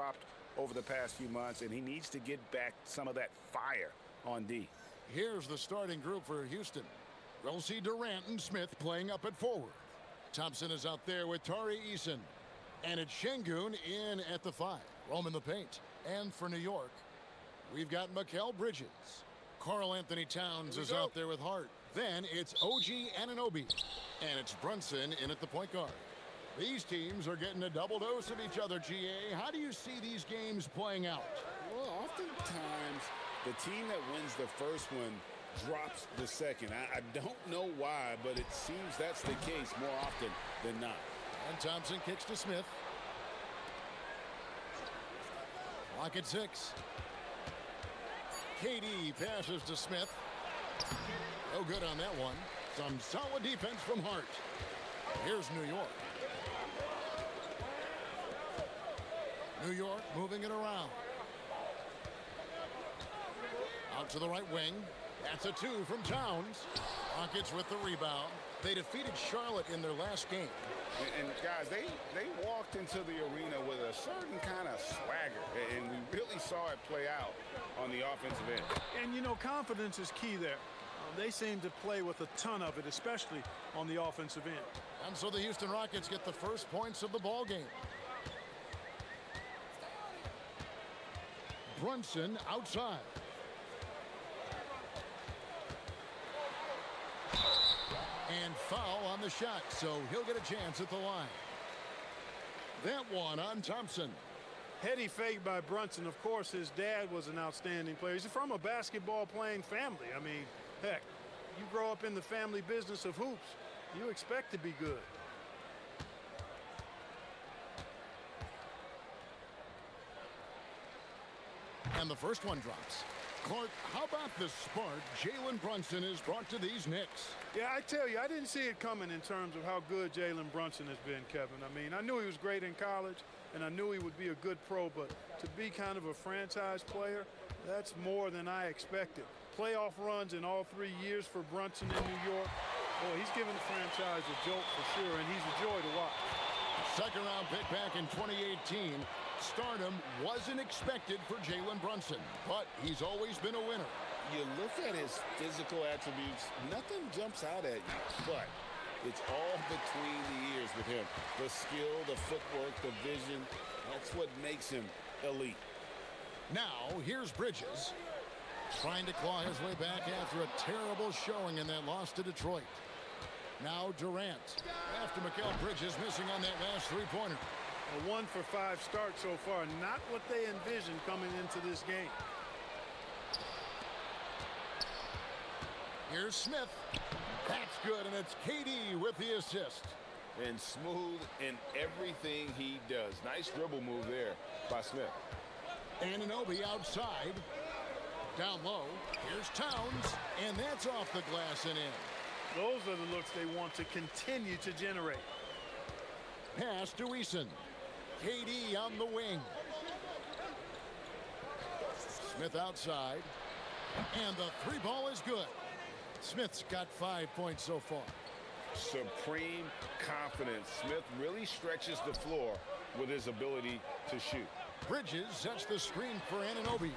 dropped over the past few months, and he needs to get back some of that fire on D. Here's the starting group for Houston. We'll see Durant and Smith playing up at forward. Thompson is out there with Tari Eason. And it's Sengun in at the 5. Roaming the paint. And for New York, we've got Mikal Bridges. Karl-Anthony Towns is out there with Hart. Then it's OG Anunoby. And it's Brunson in at the point guard. These teams are getting a double dose of each other, GA. How do you see these games playing out? Well, oftentimes the team that wins the first one drops the second. I don't know why, but it seems that's the case more often than not. And Thompson kicks to Smith. Clock at 6. KD passes to Smith. No good on that one. Some solid defense from Hart. Here's New York. New York moving it around. Out to the right wing. That's a 2 from Towns. Rockets with the rebound. They defeated Charlotte in their last game. And guys, they walked into the arena with a certain kind of swagger, and we really saw it play out on the offensive end. And, you know, confidence is key there. They seem to play with a ton of it, especially on the offensive end. And so the Houston Rockets get the first points of the ball game. Brunson outside. And foul on the shot, so he'll get a chance at the line. That one on Thompson. Heady fake by Brunson. Of course, his dad was an outstanding player. He's from a basketball-playing family. I mean, heck, you grow up in the family business of hoops, you expect to be good. And the first one drops. Clark, how about the spark Jalen Brunson has brought to these Knicks? Yeah, I tell you, I didn't see it coming in terms of how good Jalen Brunson has been, Kevin. I mean, I knew he was great in college, and I knew he would be a good pro, but to be kind of a franchise player, that's more than I expected. Playoff runs in all 3 years for Brunson in New York. Boy, he's given the franchise a jolt for sure, and he's a joy to watch. Second-round pick back in 2018. Stardom wasn't expected for Jalen Brunson, but he's always been a winner. You look at his physical attributes, nothing jumps out at you, but it's all between the ears with him. The skill, the footwork, the vision, that's what makes him elite. Now, here's Bridges, trying to claw his way back after a terrible showing in that loss to Detroit. Now Durant, after Mikal Bridges missing on that last three-pointer. A 1-for-5 start so far, not what they envisioned coming into this game. Here's Smith. That's good, and it's KD with the assist. And smooth in everything he does. Nice dribble move there by Smith. Anunoby outside. Down low. Here's Towns, and that's off the glass and in. Those are the looks they want to continue to generate. Pass to Eason. KD on the wing. Smith outside. And the three ball is good. Smith's got 5 points so far. Supreme confidence. Smith really stretches the floor with his ability to shoot. Bridges sets the screen for Anunoby.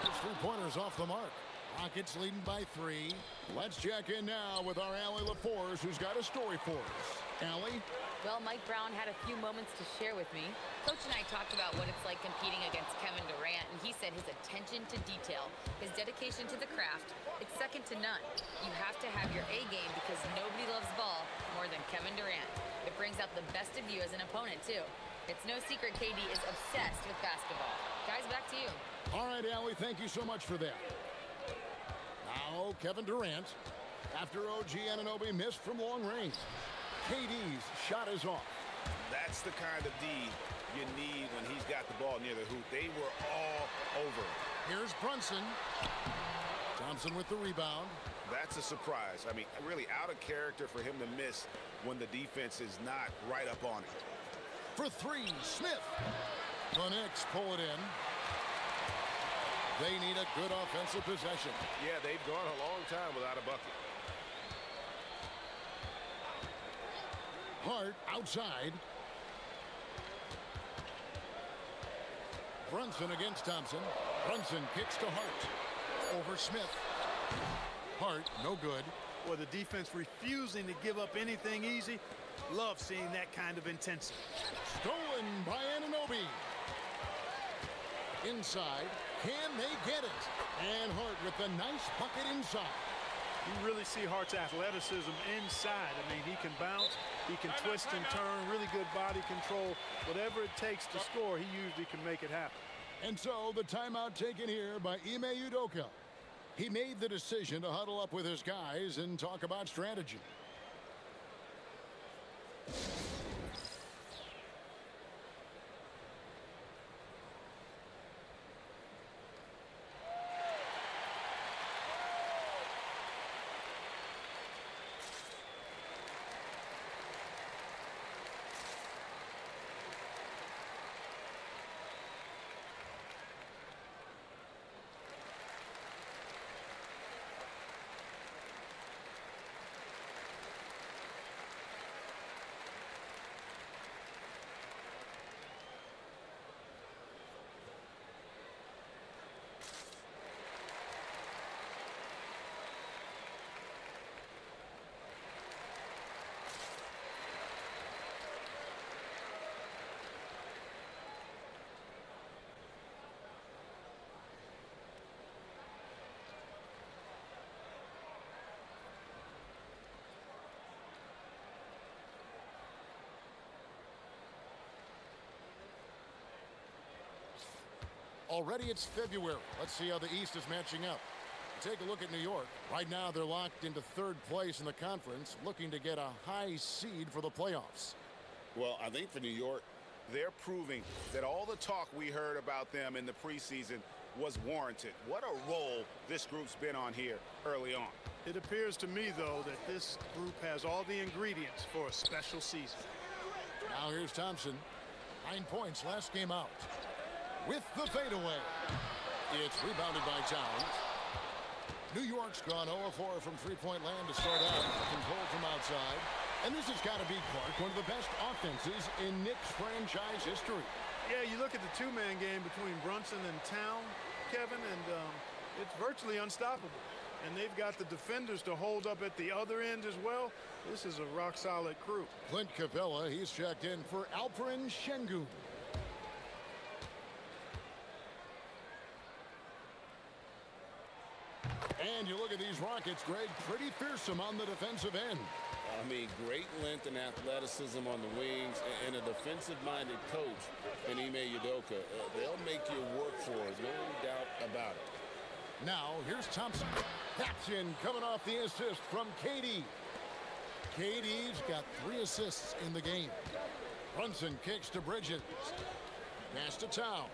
His three-pointers off the mark. Rockets leading by 3. Let's check in now with our Allie LaForce, who's got a story for us. Allie? Well, Mike Brown had a few moments to share with me. Coach and I talked about what it's like competing against Kevin Durant, and he said his attention to detail, his dedication to the craft, it's second to none. You have to have your A game because nobody loves ball more than Kevin Durant. It brings out the best of you as an opponent, too. It's no secret KD is obsessed with basketball. Guys, back to you. All right, Allie, thank you so much for that. Now, Kevin Durant, after OG Anunoby missed from long range. KD's shot is off. That's the kind of D you need when he's got the ball near the hoop. They were all over it. Here's Brunson. Thompson with the rebound. That's a surprise. I mean, really out of character for him to miss when the defense is not right up on it. For 3, Smith. The Knicks pull it in. They need a good offensive possession. Yeah, they've gone a long time without a bucket. Hart outside. Brunson against Thompson. Brunson kicks to Hart. Over Smith. Hart, no good. Or the defense refusing to give up anything easy. Love seeing that kind of intensity. Stolen by Anunoby. Inside. Can they get it? And Hart with the nice bucket inside. You really see Hart's athleticism inside. I mean, he can bounce, he can twist and turn, really good body control. Whatever it takes to score, he usually can make it happen. And so the timeout taken here by Ime Udoka. He made the decision to huddle up with his guys and talk about strategy. Already it's February. Let's see how the East is matching up. Take a look at New York. Right now they're locked into third place in the conference, looking to get a high seed for the playoffs. Well, I think for New York, they're proving that all the talk we heard about them in the preseason was warranted. What a role this group's been on here early on. It appears to me, though, that this group has all the ingredients for a special season. Now here's Thompson. 9 points last game out. With the fadeaway. It's rebounded by Towns. New York's gone 0-4 from three-point land to start out. Controlled from outside. And this has got to be, Clark, one of the best offenses in Knicks franchise history. Yeah, you look at the two-man game between Brunson and Towns, Kevin, and it's virtually unstoppable. And they've got the defenders to hold up at the other end as well. This is a rock-solid crew. Clint Capella, he's checked in for Alperen Sengun. And you look at these Rockets, Greg, pretty fearsome on the defensive end. I mean, great length and athleticism on the wings, and a defensive-minded coach in Ime Udoka. They'll make you work for it, no doubt about it. Now, here's Thompson. That's in, coming off the assist from KD. KD's got 3 assists in the game. Brunson kicks to Bridges. Pass to Towns.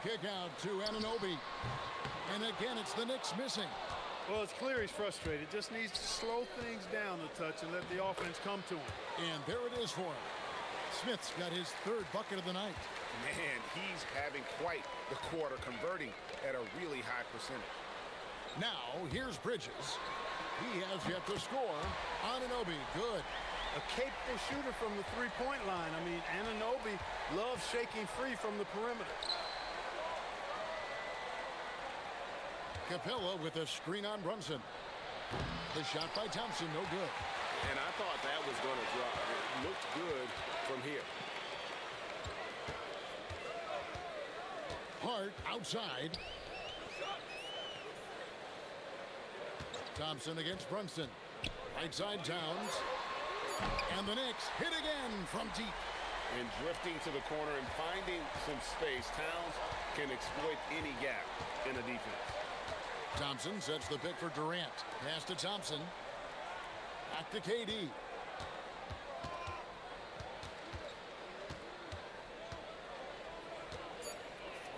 Kick out to Anunoby. And again, it's the Knicks missing. Well, it's clear he's frustrated. Just needs to slow things down a touch and let the offense come to him. And there it is for him. Smith's got his 3rd bucket of the night. Man, he's having quite the quarter, converting at a really high percentage. Now, here's Bridges. He has yet to score. Anunoby, good. A capable shooter from the three-point line. I mean, Anunoby loves shaking free from the perimeter. Capella with a screen on Brunson. The shot by Thompson, no good. And I thought that was going to drop. It looked good from here. Hart outside. Thompson against Brunson. Right side Towns. And the Knicks hit again from deep. And drifting to the corner and finding some space, Towns can exploit any gap in a defense. Thompson sets the pick for Durant. Pass to Thompson. Back to KD.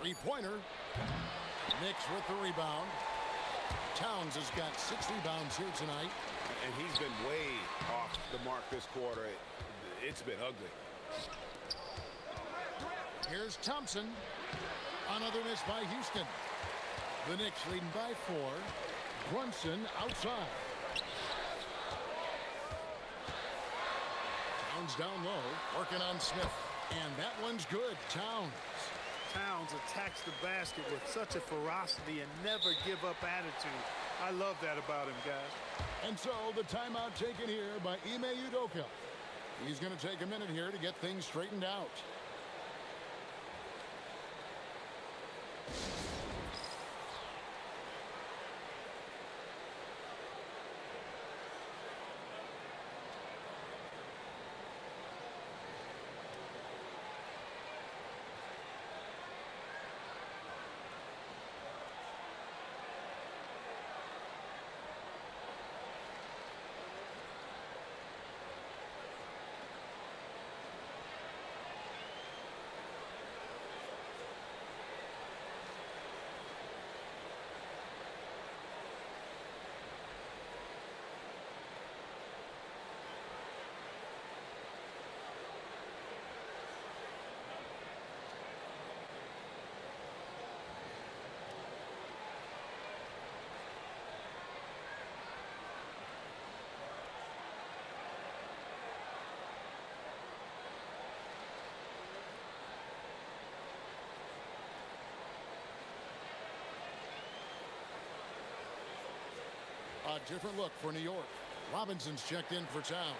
Three-pointer. Knicks with the rebound. Towns has got 6 rebounds here tonight. And he's been way off the mark this quarter. It's been ugly. Here's Thompson. Another miss by Houston. The Knicks leading by 4. Brunson outside. Towns down low, working on Smith. And that one's good. Towns. Towns attacks the basket with such a ferocity and never give up attitude. I love that about him, guys. And so the timeout taken here by Ime Udoka. He's going to take a minute here to get things straightened out. A different look for New York. Robinson's checked in for Towns.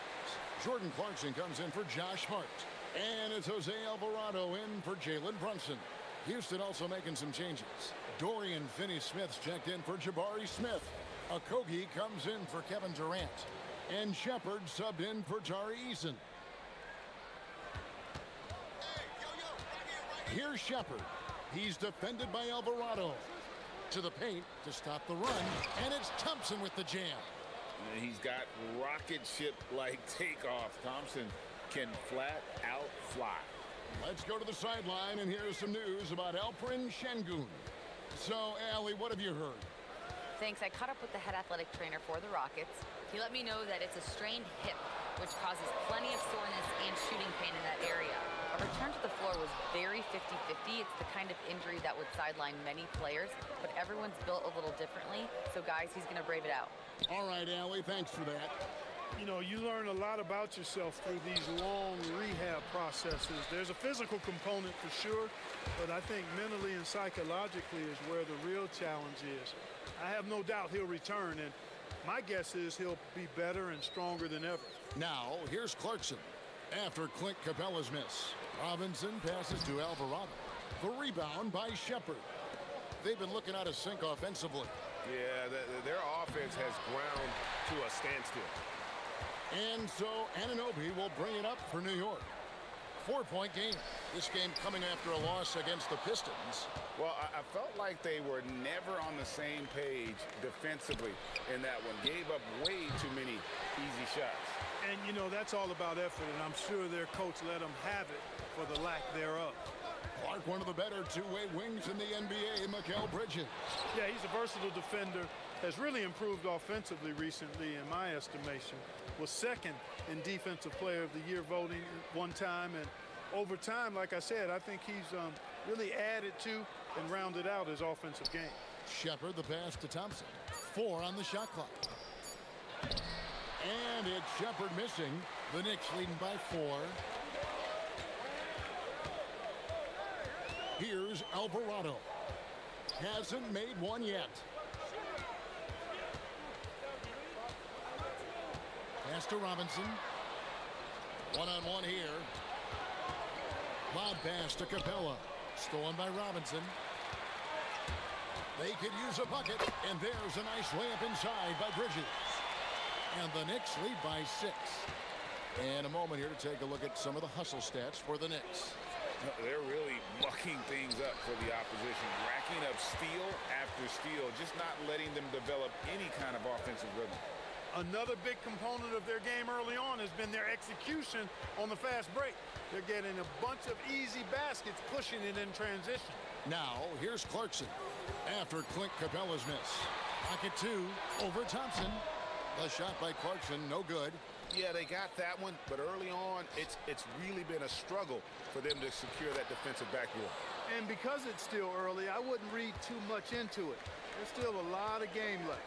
Jordan Clarkson comes in for Josh Hart. And it's Jose Alvarado in for Jalen Brunson. Houston also making some changes. Dorian Finney-Smith's checked in for Jabari Smith. Okogie comes in for Kevin Durant. And Shepard subbed in for Tari Eason. Here's Shepard. He's defended by Alvarado. To the paint to stop the run, and it's Thompson with the jam. And he's got rocket ship-like takeoff. Thompson can flat out fly. Let's go to the sideline, and here's some news about Alperen Sengun. So, Allie, what have you heard? Thanks. I caught up with the head athletic trainer for the Rockets. He let me know that it's a strained hip, which causes plenty of soreness and shooting pain in that area. A return to the floor was very 50-50. It's the kind of injury that would sideline many players, but everyone's built a little differently. So, guys, he's going to brave it out. All right, Allie, thanks for that. You know, you learn a lot about yourself through these long rehab processes. There's a physical component for sure, but I think mentally and psychologically is where the real challenge is. I have no doubt he'll return, and my guess is he'll be better and stronger than ever. Now, here's Clarkson. After Clint Capella's miss, Robinson passes to Alvarado. The rebound by Shepard. They've been looking out of sync offensively. Yeah, their offense has ground to a standstill. And so Anunoby will bring it up for New York. 4-point game. This game coming after a loss against the Pistons. Well, I felt like they were never on the same page defensively in that one. Gave up way too many easy shots. And, you know, that's all about effort, and I'm sure their coach let them have it for the lack thereof. Clark, one of the better two-way wings in the NBA, Mikal Bridges. Yeah, he's a versatile defender. Has really improved offensively recently, in my estimation. Was second in Defensive Player of the Year voting one time. And over time, like I said, I think he's really added to and rounded out his offensive game. Shepard, the pass to Thompson. 4 on the shot clock. And it's Shepard missing. The Knicks leading by 4. Here's Alvarado. Hasn't made one yet. Pass to Robinson. One-on-one here. Lob pass to Capella. Stolen by Robinson. They could use a bucket, and there's a nice layup inside by Bridges. And the Knicks lead by 6. And a moment here to take a look at some of the hustle stats for the Knicks. They're really mucking things up for the opposition, racking up steal after steal, just not letting them develop any kind of offensive rhythm. Another big component of their game early on has been their execution on the fast break. They're getting a bunch of easy baskets, pushing it in transition. Now, here's Clarkson. After Clint Capella's miss. Pocket 2 over Thompson. The shot by Clarkson, no good. Yeah, they got that one, but early on, it's really been a struggle for them to secure that defensive backboard. And because it's still early, I wouldn't read too much into it. There's still a lot of game left.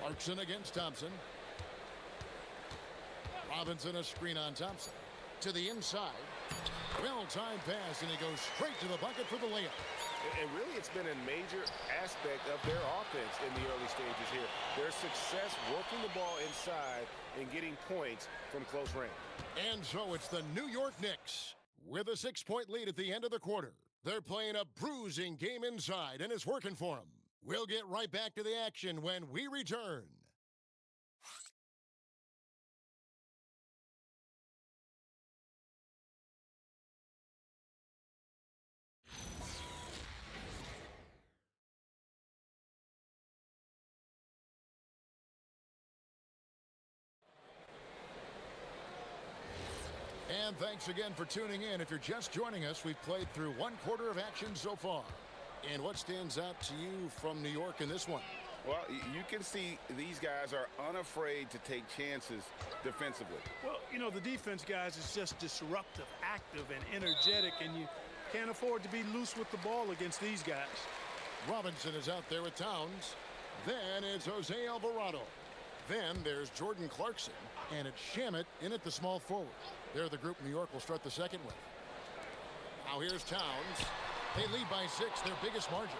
Clarkson against Thompson. Robinson a screen on Thompson. To the inside. Well-timed pass, and he goes straight to the bucket for the layup. And really, it's been a major aspect of their offense in the early stages here. Their success working the ball inside and getting points from close range. And so it's the New York Knicks with a 6-point lead at the end of the quarter. They're playing a bruising game inside, and it's working for them. We'll get right back to the action when we return. And thanks again for tuning in. If you're just joining us, we've played through one quarter of action so far. And what stands out to you from New York in this one? Well, you can see these guys are unafraid to take chances defensively. Well, you know, the defense, guys, is just disruptive, active, and energetic, and you can't afford to be loose with the ball against these guys. Robinson is out there with Towns. Then it's Jose Alvarado. Then there's Jordan Clarkson. And it's Shamet in at the small forward. They're the group New York will start the second with. Now here's Towns. They lead by 6, their biggest margin.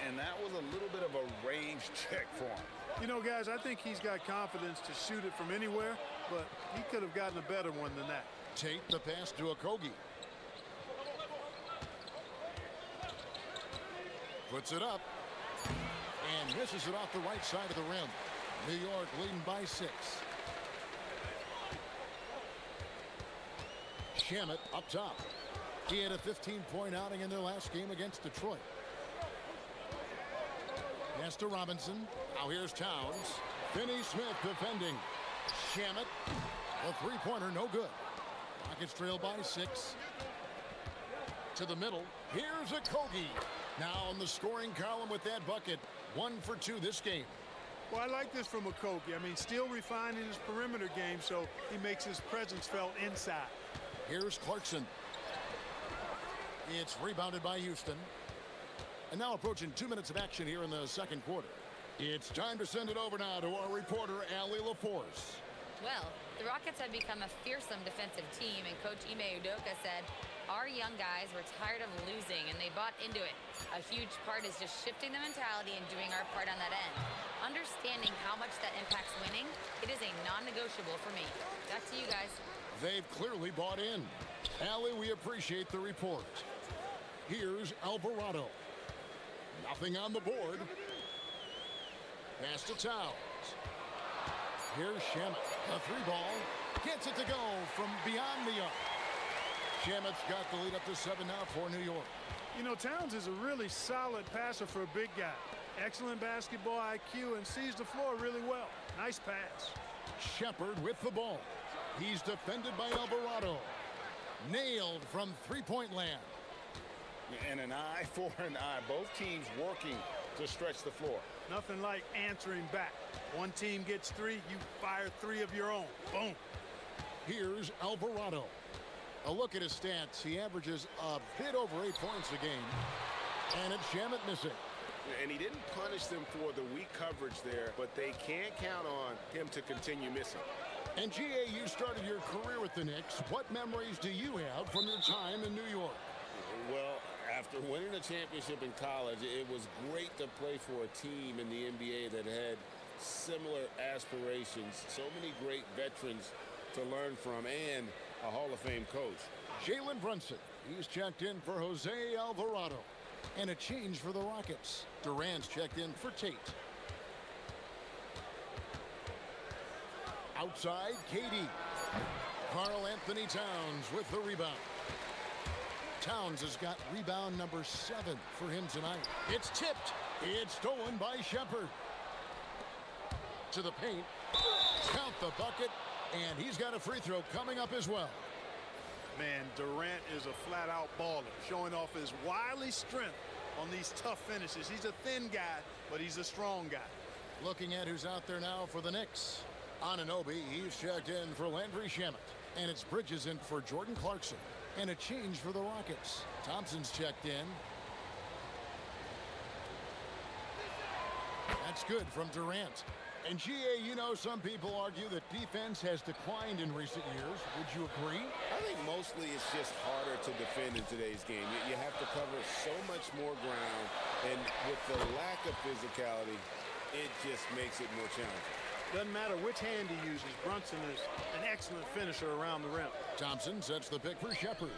And that was a little bit of a range check for him. You know, guys, I think he's got confidence to shoot it from anywhere, but he could have gotten a better one than that. Tate the pass to Okogie. Puts it up. And misses it off the right side of the rim. New York leading by 6. Shamet up top. He had a 15-point outing in their last game against Detroit. Pass to Robinson. Now here's Towns. Finney Smith defending. Shamet. A three-pointer, no good. Rockets trail by 6. To the middle. Here's Okogie. Now in the scoring column with that bucket. 1 for 2 this game. Well, I like this from Okogie. I mean, still refining his perimeter game, so he makes his presence felt inside. Here's Clarkson. It's rebounded by Houston. And now approaching 2 minutes of action here in the second quarter. It's time to send it over now to our reporter, Allie LaForce. Well, the Rockets have become a fearsome defensive team, and Coach Ime Udoka said, our young guys were tired of losing, and they bought into it. A huge part is just shifting the mentality and doing our part on that end. Understanding how much that impacts winning, it is a non-negotiable for me. Back to you guys. They've clearly bought in. Allie, we appreciate the report. Here's Alvarado. Nothing on the board. Pass to Towns. Here's Shamet. A 3-ball. Gets it to go from beyond the arc. Shamet's got the lead up to 7 now for New York. You know, Towns is a really solid passer for a big guy. Excellent basketball IQ and sees the floor really well. Nice pass. Shepard with the ball. He's defended by Alvarado. Nailed from three-point land. And an eye for an eye. Both teams working to stretch the floor. Nothing like answering back. One team gets 3, you fire 3 of your own. Boom. Here's Alvarado. A look at his stats. He averages a bit over 8 points a game. And it's Shamet missing. And he didn't punish them for the weak coverage there, but they can't count on him to continue missing. And GA, you started your career with the Knicks. What memories do you have from your time in New York? Well, after winning a championship in college, it was great to play for a team in the NBA that had similar aspirations. So many great veterans to learn from and a Hall of Fame coach. Jalen Brunson. He's checked in for Jose Alvarado. And a change for the Rockets. Durant's checked in for Tate. Outside, KD. Karl-Anthony Towns with the rebound. Towns has got rebound number 7 for him tonight. It's tipped. It's stolen by Shepard. To the paint. Count the bucket. And he's got a free throw coming up as well. Man, Durant is a flat-out baller, showing off his wily strength on these tough finishes. He's a thin guy, but he's a strong guy. Looking at who's out there now for the Knicks. Anunoby, he's checked in for Landry Shamet. And it's Bridges in for Jordan Clarkson. And a change for the Rockets. Thompson's checked in. That's good from Durant. And GA, you know, some people argue that defense has declined in recent years. Would you agree? I think mostly it's just harder to defend in today's game. You have to cover so much more ground, and with the lack of physicality, it just makes it more challenging. Doesn't matter which hand he uses. Brunson is an excellent finisher around the rim. Thompson sets the pick for Shepherd.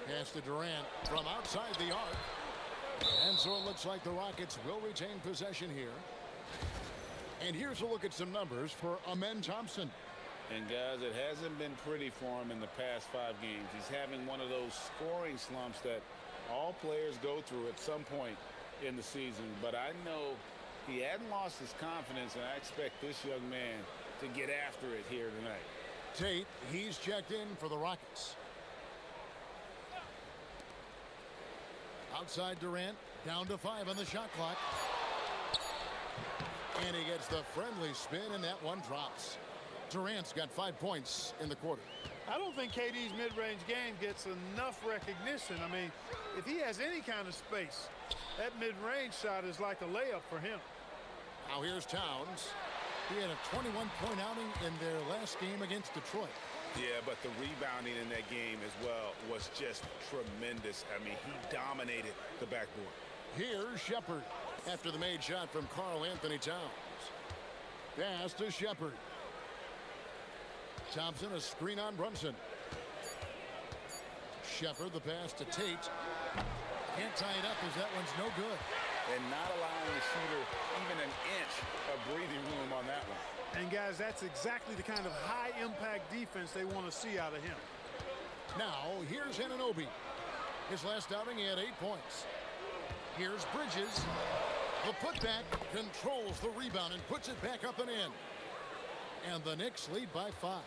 Pass to Durant from outside the arc. And so it looks like the Rockets will retain possession here. And here's a look at some numbers for Amen Thompson. And guys, it hasn't been pretty for him in the past 5 games. He's having one of those scoring slumps that all players go through at some point in the season. But I know he hadn't lost his confidence, and I expect this young man to get after it here tonight. Tate, he's checked in for the Rockets. Outside Durant, down to 5 on the shot clock. And he gets the friendly spin, and that one drops. Durant's got 5 points in the quarter. I don't think KD's mid-range game gets enough recognition. I mean, if he has any kind of space, that mid-range shot is like a layup for him. Now here's Towns. He had a 21-point outing in their last game against Detroit. Yeah, but the rebounding in that game as well was just tremendous. I mean, he dominated the backboard. Here's Shepherd after the made shot from Karl-Anthony Towns. Pass to Shepherd. Thompson, a screen on Brunson. Shepherd, the pass to Tate. Can't tie it up as that one's no good. And not allowing the shooter even an inch of breathing room on that one. And guys, that's exactly the kind of high-impact defense they want to see out of him. Now, here's Anunoby. His last outing, he had 8 points. Here's Bridges. The putback controls the rebound and puts it back up and in. And the Knicks lead by 5.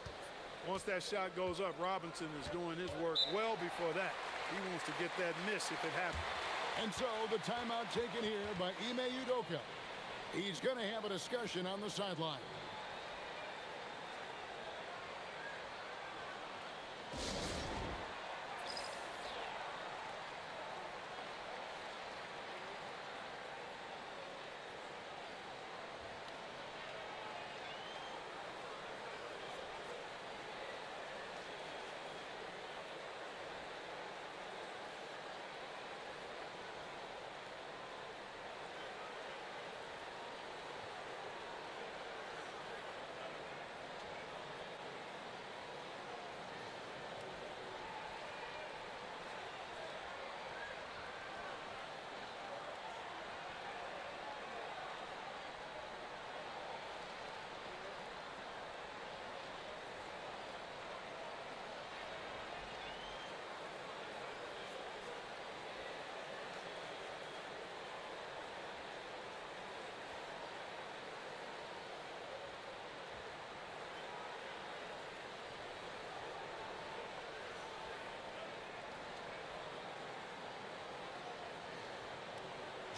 Once that shot goes up, Robinson is doing his work well before that. He wants to get that miss if it happens. And so the timeout taken here by Ime Udoka. He's going to have a discussion on the sideline.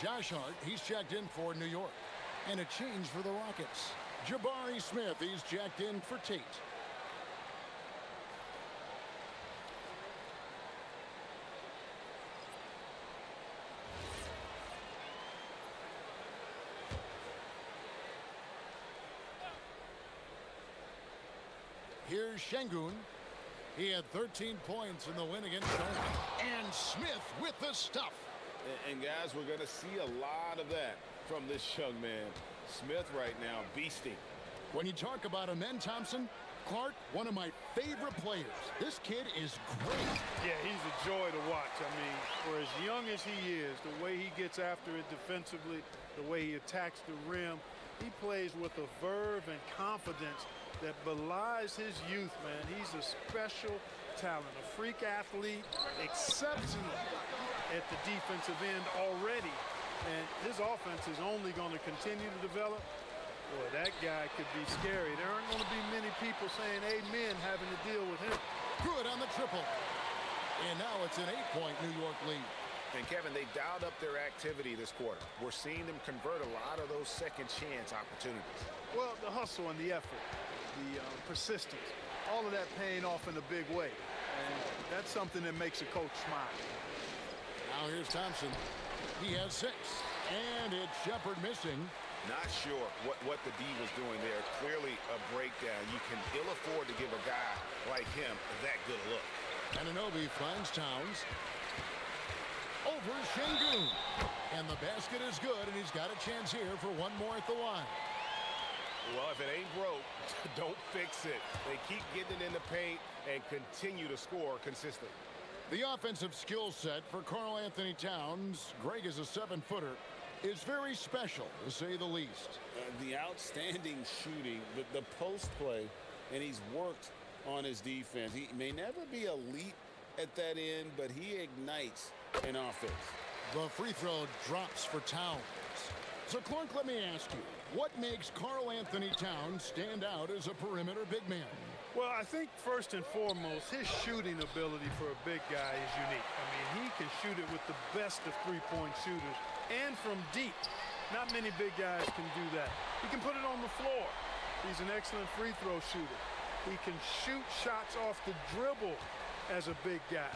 Josh Hart, he's checked in for New York. And a change for the Rockets. Jabari Smith, he's checked in for Tate. Here's Sengun. He had 13 points in the win against Durant. And Smith with the stuff. And guys, we're going to see a lot of that from this young man. Smith right now beasting. When you talk about Amen Thompson, Clark, one of my favorite players. This kid is great. Yeah, he's a joy to watch. I mean, for as young as he is, the way he gets after it defensively, the way he attacks the rim, he plays with a verve and confidence that belies his youth, man. He's a special talent, a freak athlete, exceptional at the defensive end already. And his offense is only going to continue to develop. Boy, that guy could be scary. There aren't going to be many people saying amen having to deal with him. Good on the triple. And now it's an 8-point New York lead. And Kevin, they dialed up their activity this quarter. We're seeing them convert a lot of those second chance opportunities. Well, the hustle and the effort. the persistence, all of that paying off in a big way. And that's something that makes a coach smile. Now here's Thompson. He has 6. And it's Shepard missing. Not sure what the D was doing there. Clearly a breakdown. You can ill afford to give a guy like him that good a look. Anunoby finds Towns. Over Sengun. And the basket is good, and he's got a chance here for one more at the line. Well, if it ain't broke, don't fix it. They keep getting it in the paint and continue to score consistently. The offensive skill set for Karl-Anthony Towns, Greg is a 7-footer, is very special, to say the least. The outstanding shooting, the post play, and he's worked on his defense. He may never be elite at that end, but he ignites an offense. The free throw drops for Towns. So, Clark, let me ask you, what makes Karl-Anthony Towns stand out as a perimeter big man? Well, I think first and foremost, his shooting ability for a big guy is unique. I mean, he can shoot it with the best of three-point shooters and from deep. Not many big guys can do that. He can put it on the floor. He's an excellent free throw shooter. He can shoot shots off the dribble as a big guy.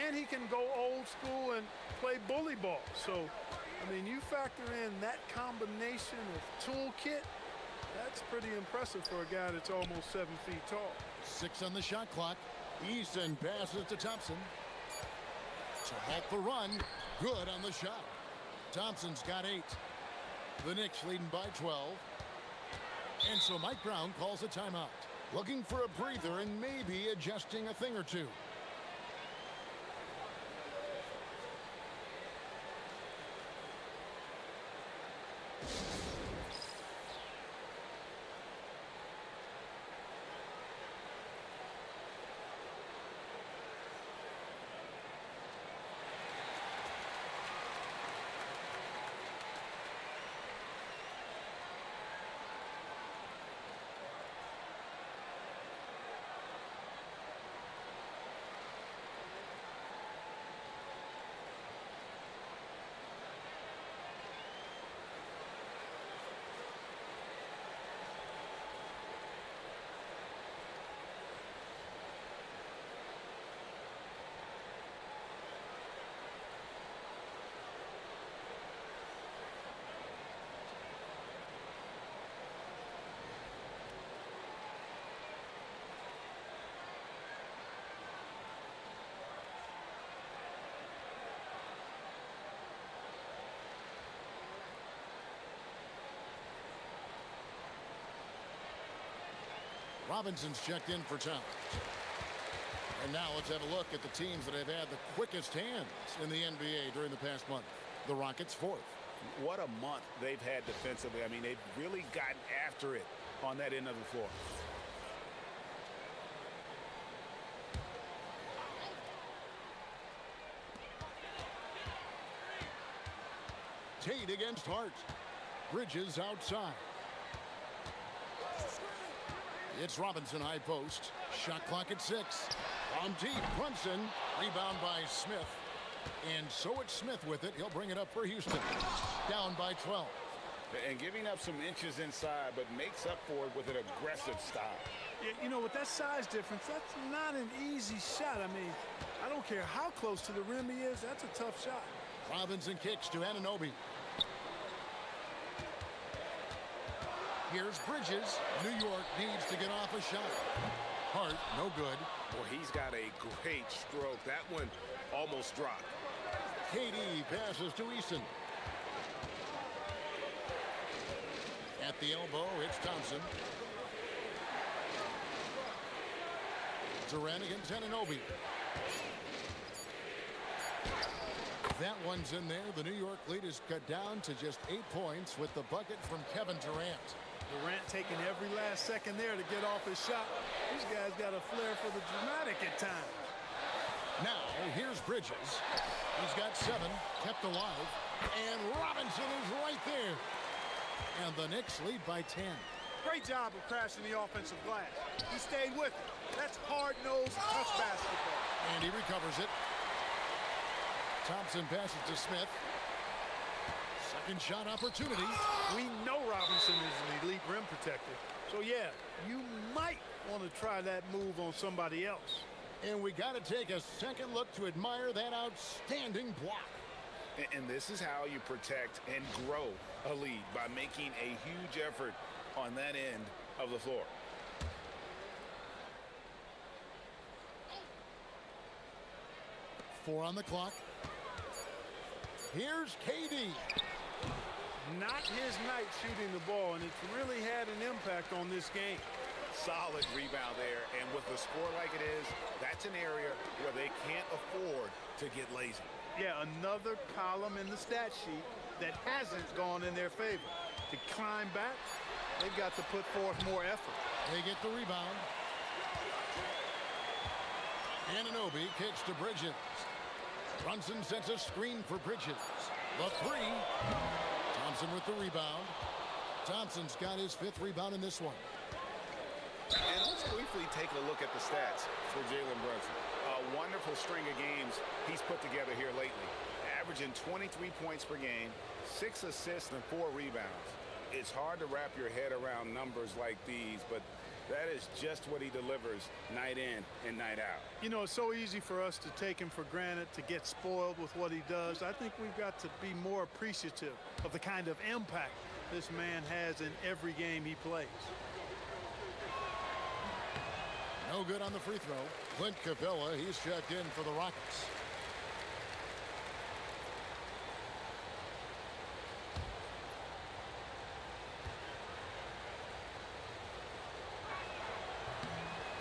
And he can go old school and play bully ball. So, I mean, you factor in that combination of toolkit, that's pretty impressive for a guy that's almost 7 feet tall. 6 on the shot clock. Eason passes to Thompson. To halt the run. Good on the shot. Thompson's got 8. The Knicks leading by 12. And so Mike Brown calls a timeout. Looking for a breather and maybe adjusting a thing or two. Robinson's checked in for Towns. And now let's have a look at the teams that have had the quickest hands in the NBA during the past month. The Rockets 4th. What a month they've had defensively. I mean, they've really gotten after it on that end of the floor. Tate against Hart. Bridges outside. It's Robinson high post. Shot clock at 6. On deep, Brunson. Rebound by Smith. And so it's Smith with it. He'll bring it up for Houston. Down by 12. And giving up some inches inside, but makes up for it with an aggressive style. You know, with that size difference, that's not an easy shot. I mean, I don't care how close to the rim he is. That's a tough shot. Robinson kicks to Anunoby. Here's Bridges. New York needs to get off a shot. Hart, no good. Well, he's got a great stroke. That one almost dropped. KD passes to Eason. At the elbow, it's Thompson. Durant against Anunoby. That one's in there. The New York lead is cut down to just 8 points with the bucket from Kevin Durant. Durant taking every last second there to get off his shot. These guys got a flair for the dramatic at times. Now, here's Bridges. He's got 7, kept alive. And Robinson is right there. And the Knicks lead by 10. Great job of crashing the offensive glass. He stayed with it. That's hard-nosed, tough basketball. And he recovers it. Thompson passes to Smith. Second shot opportunity. We know Robinson is an elite rim protector. So, yeah, you might want to try that move on somebody else. And we got to take a second look to admire that outstanding block. And this is how you protect and grow a lead, by making a huge effort on that end of the floor. Four on the clock. Here's KD. Not his night shooting the ball, and it's really had an impact on this game. Solid rebound there, and with the score like it is, that's an area where they can't afford to get lazy. Yeah, another column in the stat sheet that hasn't gone in their favor. To climb back, they've got to put forth more effort. They get the rebound. Anunoby kicks to Bridges. Brunson sets a screen for Bridges. The three. Thompson with the rebound. Thompson's got his 5th rebound in this one. And let's briefly take a look at the stats for Jalen Brunson. A wonderful string of games he's put together here lately. Averaging 23 points per game, 6 assists and 4 rebounds. It's hard to wrap your head around numbers like these, but that is just what he delivers night in and night out. You know, it's so easy for us to take him for granted, to get spoiled with what he does. I think we've got to be more appreciative of the kind of impact this man has in every game he plays. No good on the free throw. Clint Capella, he's checked in for the Rockets.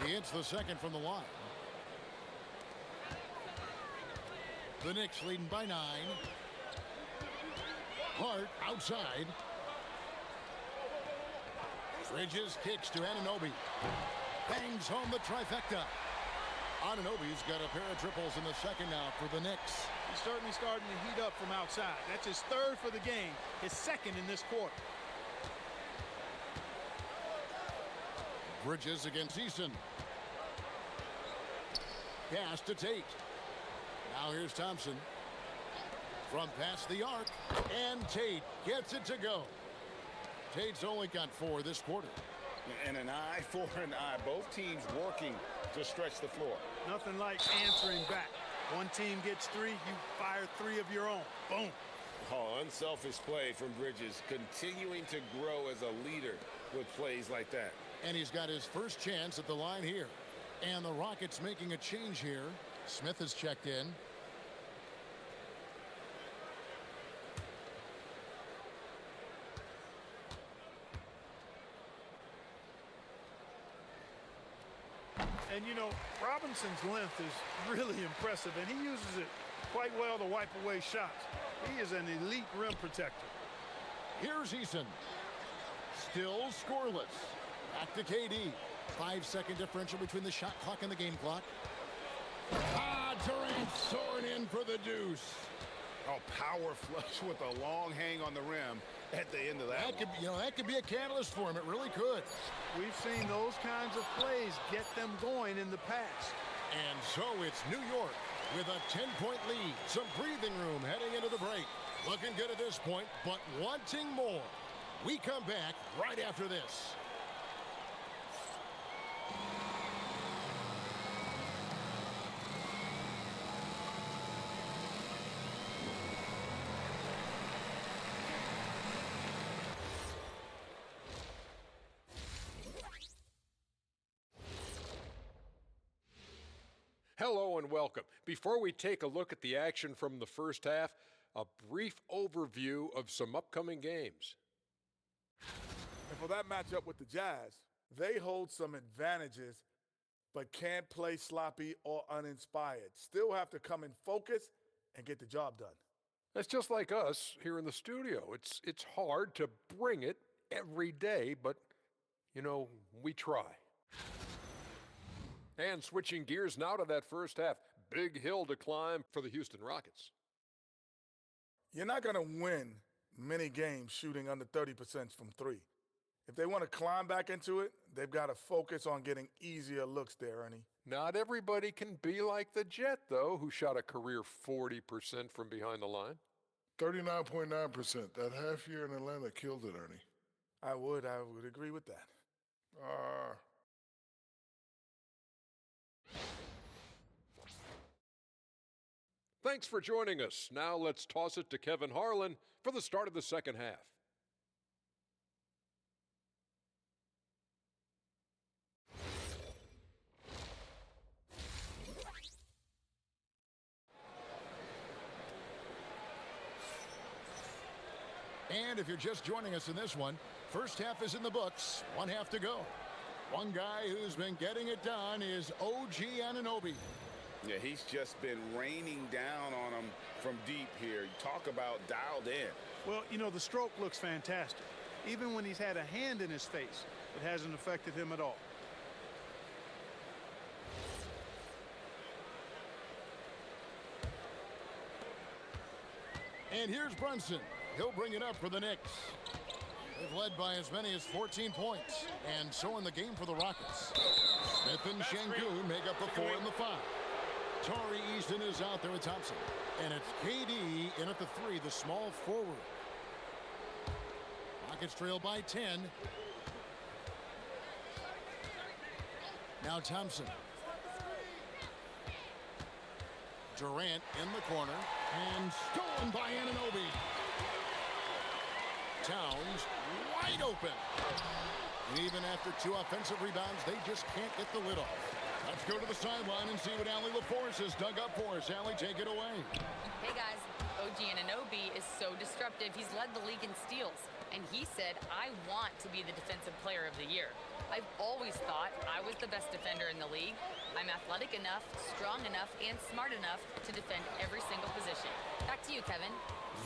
He hits the second from the line. The Knicks leading by 9. Hart outside. Bridges kicks to Anunoby. Bangs home the trifecta. Anunoby's got a pair of triples in the second now for the Knicks. He's certainly starting to heat up from outside. That's his 3rd for the game, his 2nd in this quarter. Bridges against Eason. Pass to Tate. Now here's Thompson. From past the arc. And Tate gets it to go. Tate's only got 4 this quarter. And an eye for an eye. Both teams working to stretch the floor. Nothing like answering back. One team gets 3, you fire 3 of your own. Boom. Oh, unselfish play from Bridges, continuing to grow as a leader with plays like that. And he's got his first chance at the line here. And the Rockets making a change here. Smith has checked in. And, you know, Robinson's length is really impressive, and he uses it quite well to wipe away shots. He is an elite rim protector. Here's Eason. Still scoreless. Back to KD. 5-second differential between the shot clock and the game clock. Durant soaring in for the deuce. Oh, power flush with a long hang on the rim at the end of that. That could be a catalyst for him. It really could. We've seen those kinds of plays get them going in the past. And so it's New York with a 10-point lead. Some breathing room heading into the break. Looking good at this point, but wanting more. We come back right after this. Hello and welcome. Before we take a look at the action from the first half, a brief overview of some upcoming games. And for that matchup with the Jazz, they hold some advantages, but can't play sloppy or uninspired. Still have to come in focused and get the job done. That's just like us here in the studio. It's hard to bring it every day, but, we try. And switching gears now to that first half, big hill to climb for the Houston Rockets. You're not going to win many games shooting under 30% from 3. If they want to climb back into it, they've got to focus on getting easier looks there, Ernie. Not everybody can be like the Jet, though, who shot a career 40% from behind the line. 39.9%. That half year in Atlanta killed it, Ernie. I would agree with that. Thanks for joining us. Now let's toss it to Kevin Harlan for the start of the second half. And if you're just joining us in this one, first half is in the books. One half to go. One guy who's been getting it done is OG Anunoby. Yeah, he's just been raining down on him from deep here. You talk about dialed in. Well, you know, the stroke looks fantastic. Even when he's had a hand in his face, it hasn't affected him at all. And here's Brunson. He'll bring it up for the Knicks. They've led by as many as 14 points, and so in the game for the Rockets. Smith and Sengun make up the 4 and the 5. Tari Easton is out there with Thompson. And it's KD in at the 3, the small forward. Rockets trail by 10. Now Thompson. Durant in the corner, and stolen by Anunoby. Towns wide open. And even after 2 offensive rebounds, they just can't get the lid off. Let's go to the sideline and see what Allie LaForce has dug up for us. Allie, take it away. Hey guys, OG Anunoby is so disruptive. He's led the league in steals. And he said, I want to be the defensive player of the year. I've always thought I was the best defender in the league. I'm athletic enough, strong enough, and smart enough to defend every single position. Back to you, Kevin.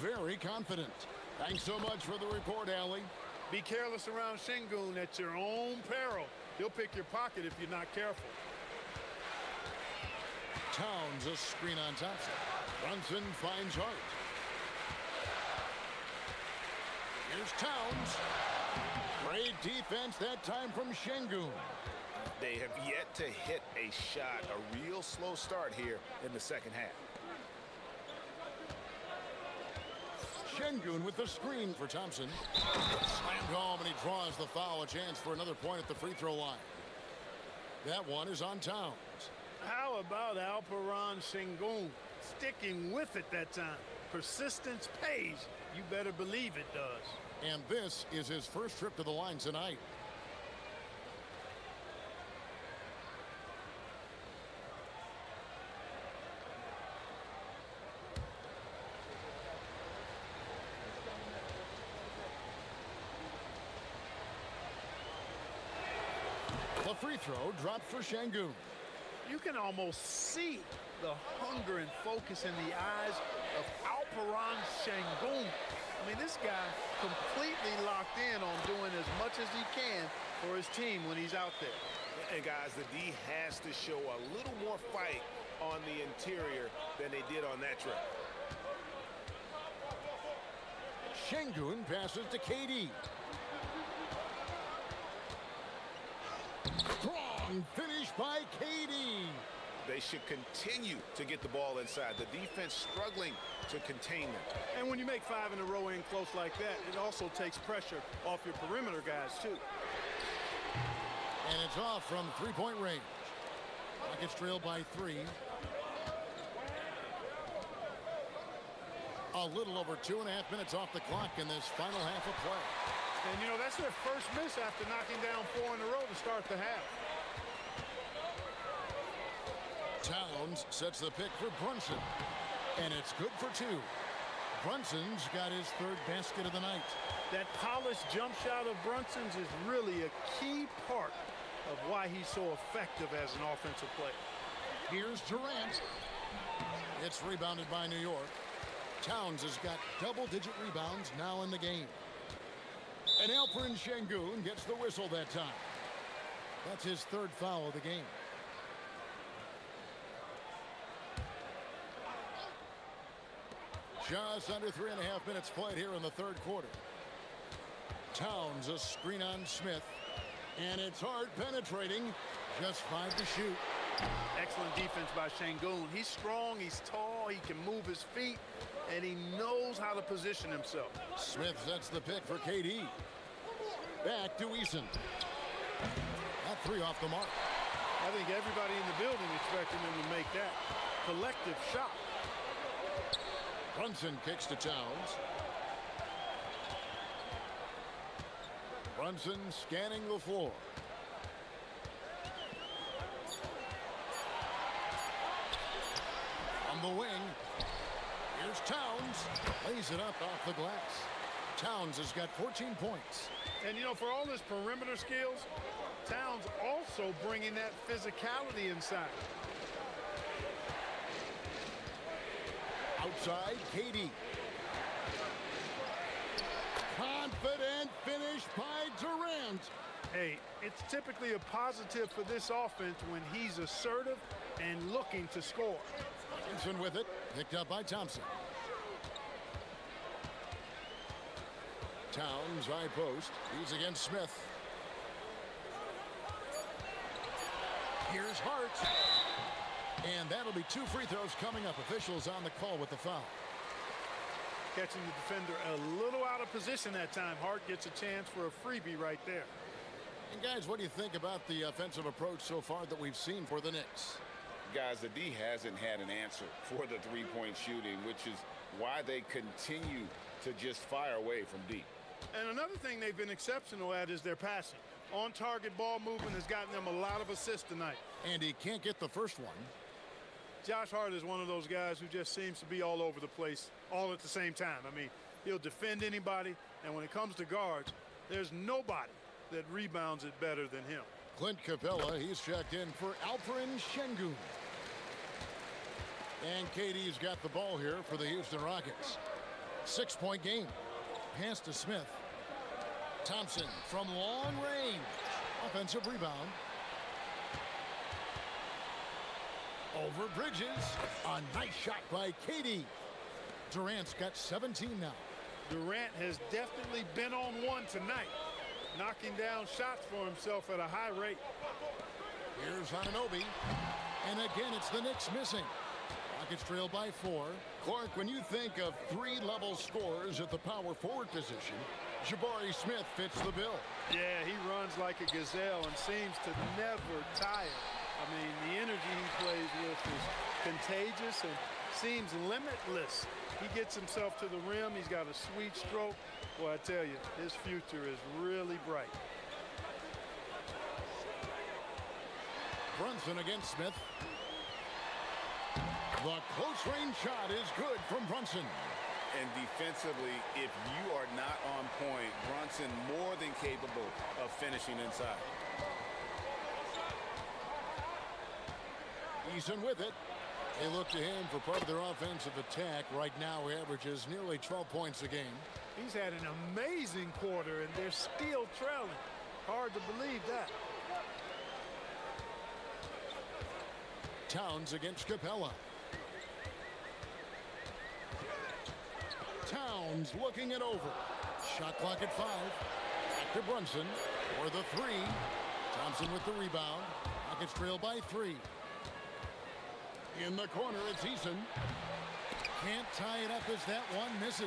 Very confident. Thanks so much for the report, Allie. Be careless around Sengun at your own peril. He'll pick your pocket if you're not careful. Towns a screen on Thompson. Brunson finds Hart. Here's Towns. Great defense that time from Sengun. They have yet to hit a shot, a real slow start here in the second half. Sengun with the screen for Thompson. Slammed home, and he draws the foul. A chance for another point at the free throw line. That one is on Towns. How about Alperen Sengun sticking with it that time? Persistence pays. You better believe it does. And this is his first trip to the line tonight. The free throw dropped for Sengun. You can almost see the hunger and focus in the eyes of Alperen Sengun. I mean, this guy completely locked in on doing as much as he can for his team when he's out there. And guys, the D has to show a little more fight on the interior than they did on that trip. Sengun passes to KD. Strong finish by KD. They should continue to get the ball inside. The defense struggling to contain them. And when you make 5 in a row in close like that, it also takes pressure off your perimeter guys, too. And it's off from three-point range. Rockets trail by 3. A little over 2.5 minutes off the clock in this final half of play. And, you know, that's their first miss after knocking down 4 in a row to start the half. Towns sets the pick for Brunson. And it's good for 2. Brunson's got his 3rd basket of the night. That polished jump shot of Brunson's is really a key part of why he's so effective as an offensive player. Here's Durant. It's rebounded by New York. Towns has got double-digit rebounds now in the game. And Alperen Sengun gets the whistle that time. That's his 3rd foul of the game. Just under 3.5 minutes played here in the 3rd quarter. Towns a screen on Smith. And it's hard penetrating. Just 5 to shoot. Excellent defense by Sengun. He's strong, he's tall, he can move his feet, and he knows how to position himself. Smith sets the pick for KD. Back to Eason. That three off the mark. I think everybody in the building expecting him to make that collective shot. Brunson kicks to Towns. Brunson scanning the floor. On the wing, here's Towns. Lays it up off the glass. Towns has got 14 points. And, you know, for all his perimeter skills, Towns also bringing that physicality inside. Outside, KD. Confident finish by Durant. Hey, it's typically a positive for this offense when he's assertive and looking to score. Brunson with it, picked up by Thompson. Towns, high post. He's against Smith. Here's Hart. And that'll be 2 free throws coming up. Officials on the call with the foul. Catching the defender a little out of position that time. Hart gets a chance for a freebie right there. And guys, what do you think about the offensive approach so far that we've seen for the Knicks? Guys, the D hasn't had an answer for the three-point shooting, which is why they continue to just fire away from deep. And another thing they've been exceptional at is their passing. On-target ball movement has gotten them a lot of assists tonight. And he can't get the first one. Josh Hart is one of those guys who just seems to be all over the place all at the same time. I mean, he'll defend anybody, and when it comes to guards, there's nobody that rebounds it better than him. Clint Capella, he's checked in for Alperen Sengun. And KD's got the ball here for the Houston Rockets. 6-point game. Pass to Smith. Thompson from long range. Offensive rebound. Over Bridges. A nice shot by KD. Durant's got 17 now. Durant has definitely been on one tonight, knocking down shots for himself at a high rate. Here's Anunoby. And again, it's the Knicks missing. Rockets trail by 4. Clark, when you think of 3-level scorers at the power forward position, Jabari Smith fits the bill. Yeah, he runs like a gazelle and seems to never tire. I mean, the energy he plays with is contagious and seems limitless. He gets himself to the rim. He's got a sweet stroke. Well, I tell you, his future is really bright. Brunson against Smith. The close-range shot is good from Brunson. And defensively, if you are not on point, Brunson more than capable of finishing inside. Eason with it. They look to him for part of their offensive attack. Right now, he averages nearly 12 points a game. He's had an amazing quarter, and they're still trailing. Hard to believe that. Towns against Capella. Towns looking it over. Shot clock at 5. Back to Brunson for the 3. Thompson with the rebound. Rockets trail by 3. In the corner, it's Eason. Can't tie it up as that one misses.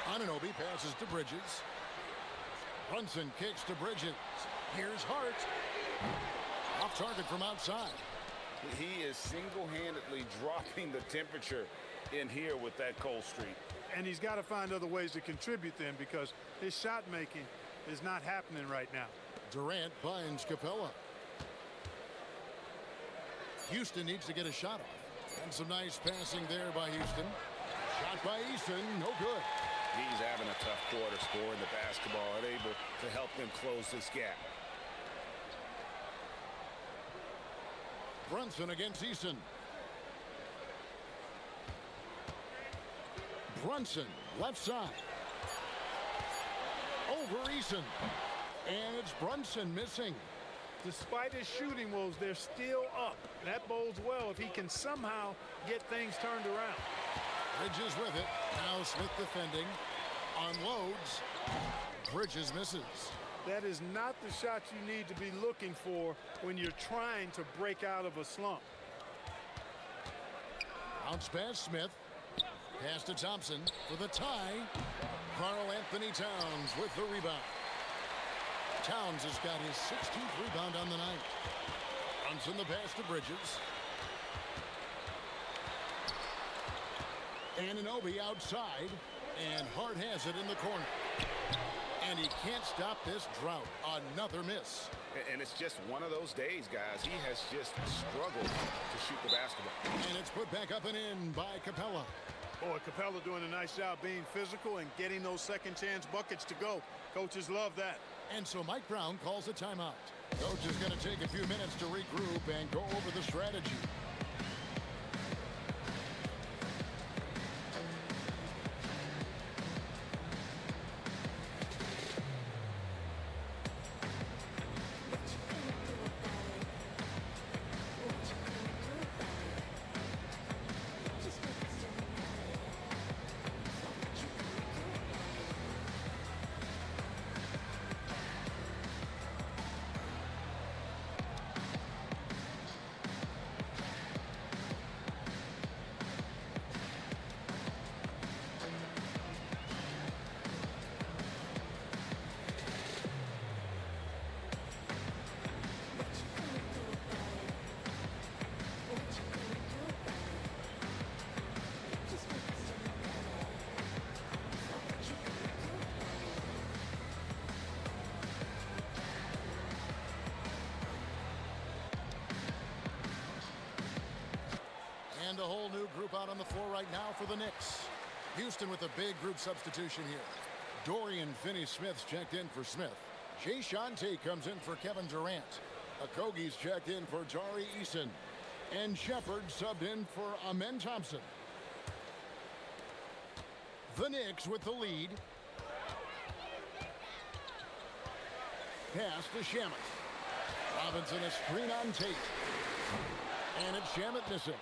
Anunoby passes to Bridges. Brunson kicks to Bridges. Here's Hart. Off target from outside. He is single-handedly dropping the temperature in here with that cold streak. And he's got to find other ways to contribute then, because his shot making is not happening right now. Durant finds Capella. Houston needs to get a shot off. And some nice passing there by Houston. Shot by Eason, no good. He's having a tough quarter scoring the basketball and able to help them close this gap. Brunson against Eason. Brunson, left side. Over Eason. And it's Brunson missing. Despite his shooting woes, they're still up. That bodes well if he can somehow get things turned around. Bridges with it. Now Smith defending. Unloads. Bridges misses. That is not the shot you need to be looking for when you're trying to break out of a slump. Bounce pass Smith. Pass to Thompson for the tie. Karl-Anthony Towns with the rebound. Towns has got his 16th rebound on the night. Brunson the pass to Bridges. Anunoby outside, and Hart has it in the corner. And he can't stop this drought. Another miss. And it's just one of those days, guys. He has just struggled to shoot the basketball. And it's put back up and in by Capella. Boy, Capella doing a nice job being physical and getting those second chance buckets to go. Coaches love that. And so Mike Brown calls a timeout. Coach is going to take a few minutes to regroup and go over the strategy. And a whole new group out on the floor right now for the Knicks. Houston with a big group substitution here. Dorian Finney-Smith's checked in for Smith. Jae'Sean Tate comes in for Kevin Durant. Okogie's checked in for Tari Eason. And Shepard subbed in for Amen Thompson. The Knicks with the lead. Pass to Shamet. Robinson a screen on Tate. And it's Shamet missing.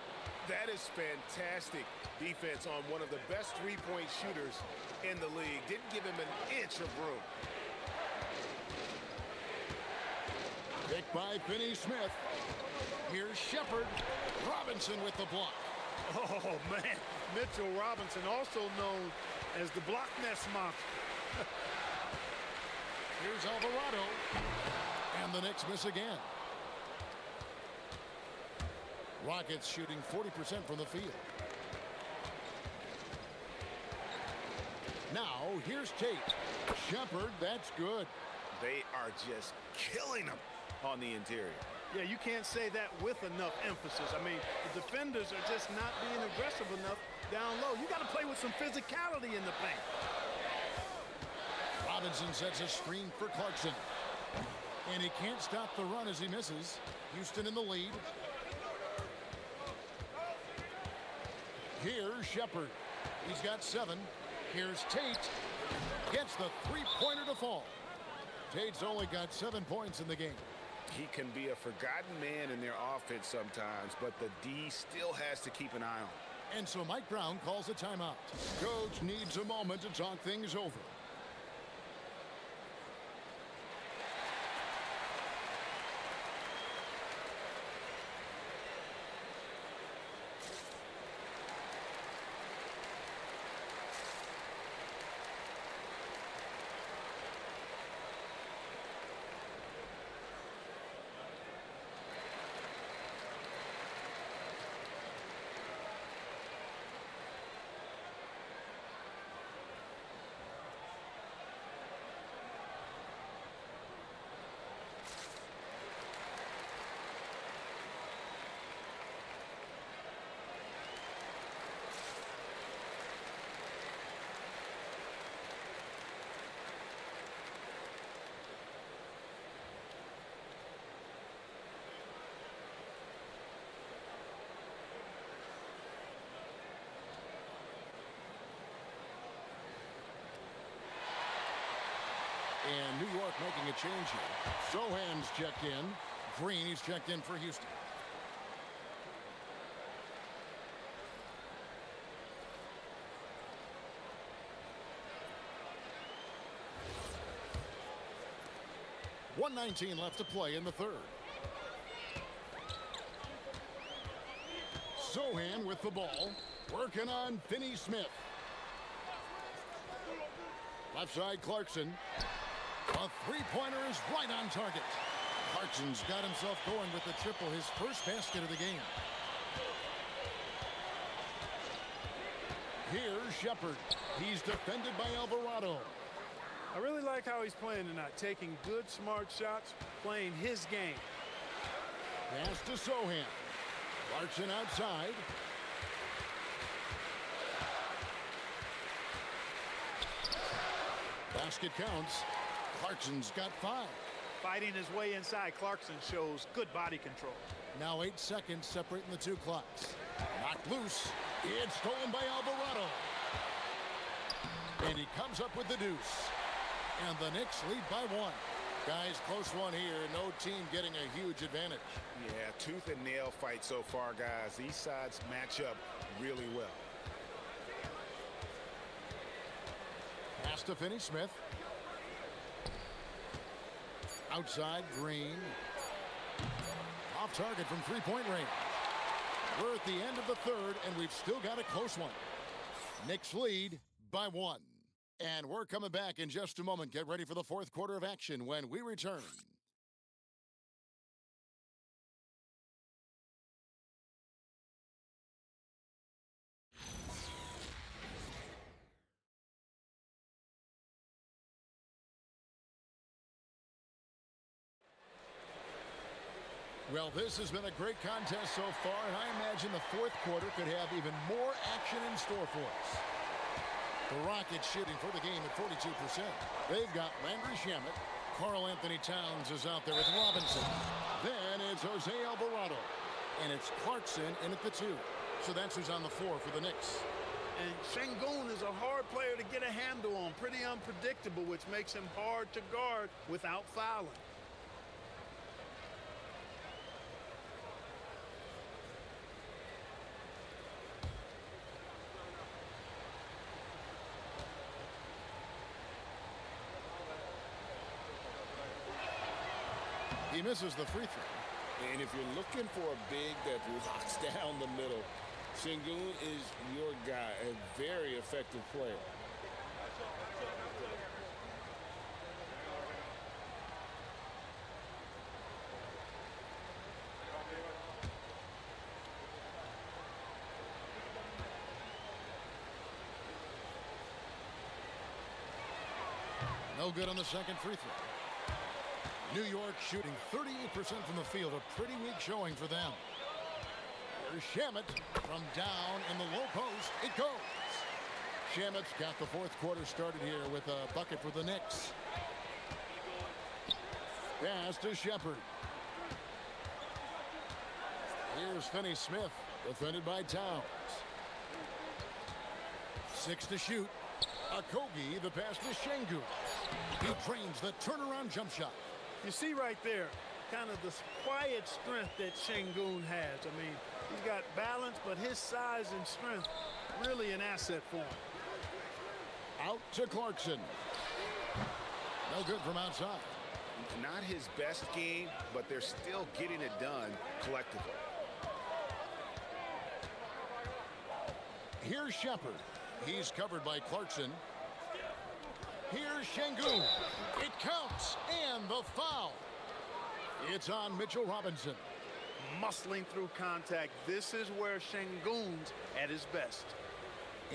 That is fantastic defense on one of the best three-point shooters in the league. Didn't give him an inch of room. Picked by Finney-Smith. Here's Shepard. Robinson with the block. Oh, man. Mitchell Robinson, also known as the block nest monster. Here's Alvarado. And the Knicks miss again. Rockets shooting 40% from the field. Now, here's Tate. Shepard, that's good. They are just killing him on the interior. Yeah, you can't say that with enough emphasis. I mean, the defenders are just not being aggressive enough down low. You got to play with some physicality in the paint. Robinson sets a screen for Clarkson. And he can't stop the run as he misses. Houston in the lead. Here's Shepard. He's got 7. Here's Tate. Gets the three-pointer to fall. Tate's only got 7 points in the game. He can be a forgotten man in their offense sometimes, but the D still has to keep an eye on. And so Mike Brown calls a timeout. Coach needs a moment to talk things over. And New York making a change here. Sohan's checked in. Green, he's checked in for Houston. .119 left to play in the third. Sohan Sochan with the ball. Working on Finney Smith. Left side, Clarkson. A three-pointer is right on target. Clarkson's got himself going with the triple, his first basket of the game. Here's Shepard. He's defended by Alvarado. I really like how he's playing tonight, taking good, smart shots, playing his game. Pass to Sochan. Clarkson outside. Basket counts. Clarkson's got 5. Fighting his way inside, Clarkson shows good body control. Now 8 seconds separating the two clocks. Knocked loose. It's stolen by Alvarado. And he comes up with the deuce. And the Knicks lead by 1. Guys, close one here. No team getting a huge advantage. Yeah, tooth and nail fight so far, guys. These sides match up really well. Pass to Finney Smith. Outside, Green. Off target from three-point range. We're at the end of the third, and we've still got a close one. Knicks lead by 1. And we're coming back in just a moment. Get ready for the fourth quarter of action when we return. Well, this has been a great contest so far, and I imagine the fourth quarter could have even more action in store for us. The Rockets shooting for the game at 42%. They've got Landry Shamet. Karl-Anthony Towns is out there with Robinson. Then it's Jose Alvarado. And it's Clarkson in at the 2. So that's who's on the floor for the Knicks. And Sengun is a hard player to get a handle on. Pretty unpredictable, which makes him hard to guard without fouling. He misses the free throw. And if you're looking for a big that locks down the middle, Sengun is your guy, a very effective player. No good on the second free throw. New York shooting 38% from the field. A pretty weak showing for them. Here's Shamet from down in the low post. It goes. Shamet's got the fourth quarter started here with a bucket for the Knicks. Pass to Shepard. Here's Finney Smith, defended by Towns. 6 to shoot. Okogie, the pass to Sengun. He trains the turnaround jump shot. You see right there, kind of the quiet strength that Sengun has. I mean, he's got balance, but his size and strength really an asset for him. Out to Clarkson. No good from outside. Not his best game, but they're still getting it done collectively. Here's Shepard. He's covered by Clarkson. Here's Sengun. It counts, and the foul. It's on Mitchell Robinson. Muscling through contact. This is where Sengun's at his best.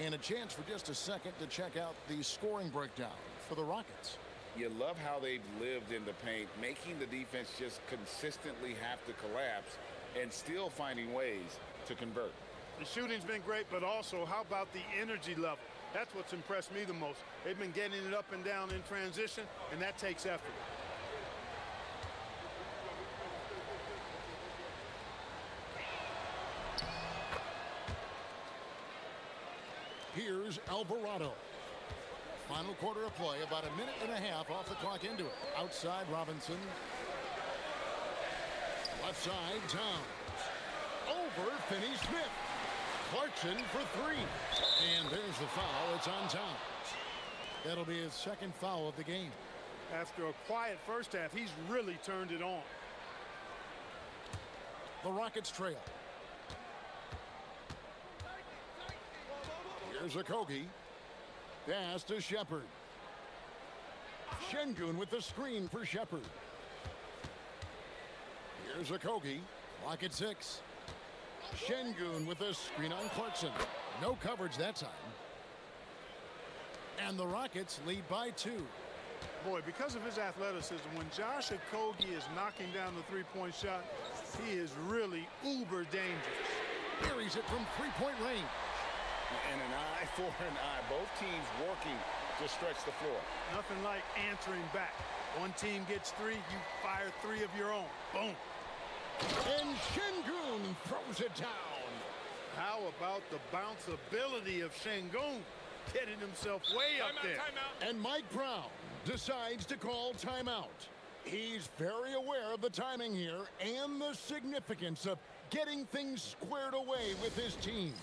And a chance for just a second to check out the scoring breakdown for the Rockets. You love how they've lived in the paint, making the defense just consistently have to collapse and still finding ways to convert. The shooting's been great, but also how about the energy level? That's what's impressed me the most. They've been getting it up and down in transition, and that takes effort. Here's Alvarado. Final quarter of play, about a minute and a half off the clock into it. Outside, Robinson. Left side, Towns. Over Finney Smith. Clarkson for 3. And there's the foul. It's on Towns. That'll be his second foul of the game. After a quiet first half, he's really turned it on. The Rockets trail. Here's Okogie. Pass to Shepard. Sengun with the screen for Shepard. Here's Okogie. Lock at 6. Sengun with a screen on Clarkson. No coverage that time. And the Rockets lead by 2. Boy, because of his athleticism, when Josh Okogie is knocking down the three-point shot, he is really uber dangerous. Buries it from three-point range. And an eye for an eye. Both teams working to stretch the floor. Nothing like answering back. One team gets 3, you fire 3 of your own. Boom. And Sengun throws it down. How about the bounceability of Sengun? Getting himself way up there. And Mike Brown decides to call timeout. He's very aware of the timing here and the significance of getting things squared away with his team.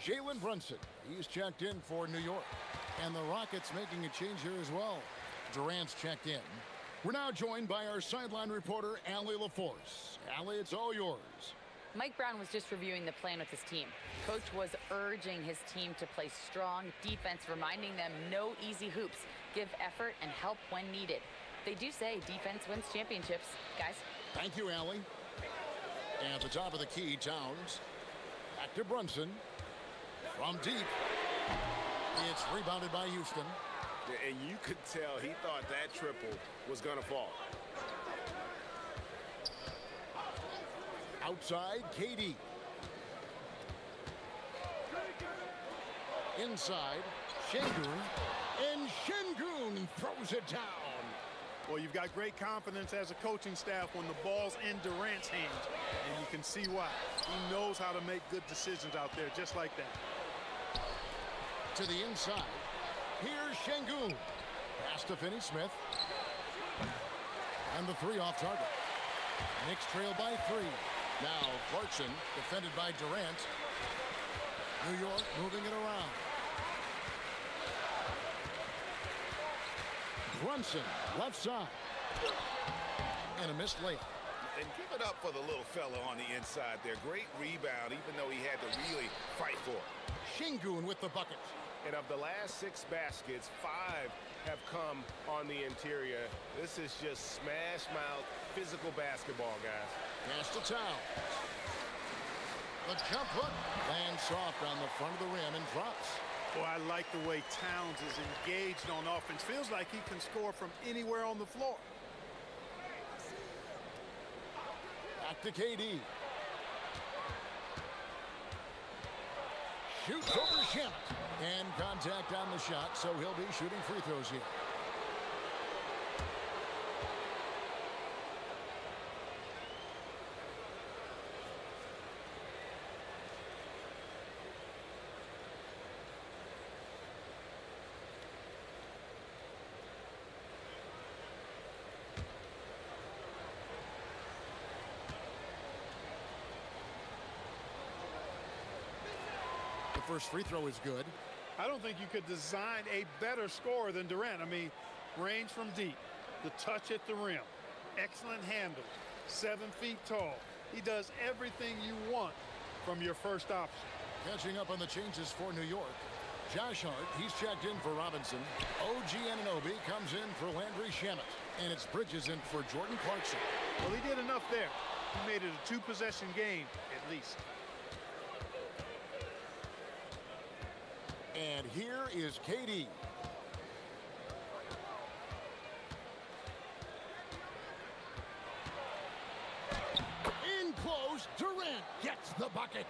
Jalen Brunson, he's checked in for New York. And the Rockets making a change here as well. Durant's checked in. We're now joined by our sideline reporter, Allie LaForce. Allie, it's all yours. Mike Brown was just reviewing the plan with his team. Coach was urging his team to play strong defense, reminding them no easy hoops, give effort and help when needed. They do say defense wins championships, guys. Thank you, Allie. And at the top of the key, Towns. Back to Brunson. From deep. It's rebounded by Houston. And you could tell he thought that triple was going to fall. Outside, KD. Inside, Sengun. And Sengun throws it down. Well, you've got great confidence as a coaching staff when the ball's in Durant's hands. And you can see why. He knows how to make good decisions out there just like that. To the inside. Here's Sengun. Pass to Finney-Smith. And the 3 off target. Knicks trail by 3. Now Clarkson defended by Durant. New York moving it around. Brunson, left side. And a missed layup. And give it up for the little fella on the inside there. Great rebound, even though he had to really fight for it. Sengun with the bucket. And of the last 6 baskets, 5 have come on the interior. This is just smash mouth physical basketball, guys. Pass to Towns. The jump hook lands soft on the front of the rim and drops. Boy, I like the way Towns is engaged on offense. Feels like he can score from anywhere on the floor. Back to KD. Shoots over Shamet. And contact on the shot, so he'll be shooting free throws here. The first free throw is good. I don't think you could design a better scorer than Durant. I mean, range from deep, the touch at the rim, excellent handle, 7 feet tall. He does everything you want from your first option. Catching up on the changes for New York. Josh Hart, he's checked in for Robinson. OG Anunoby comes in for Landry Shamet. And it's Bridges in for Jordan Clarkson. Well, he did enough there. He made it a 2-possession game, at least. And here is KD. In close, Durant gets the bucket.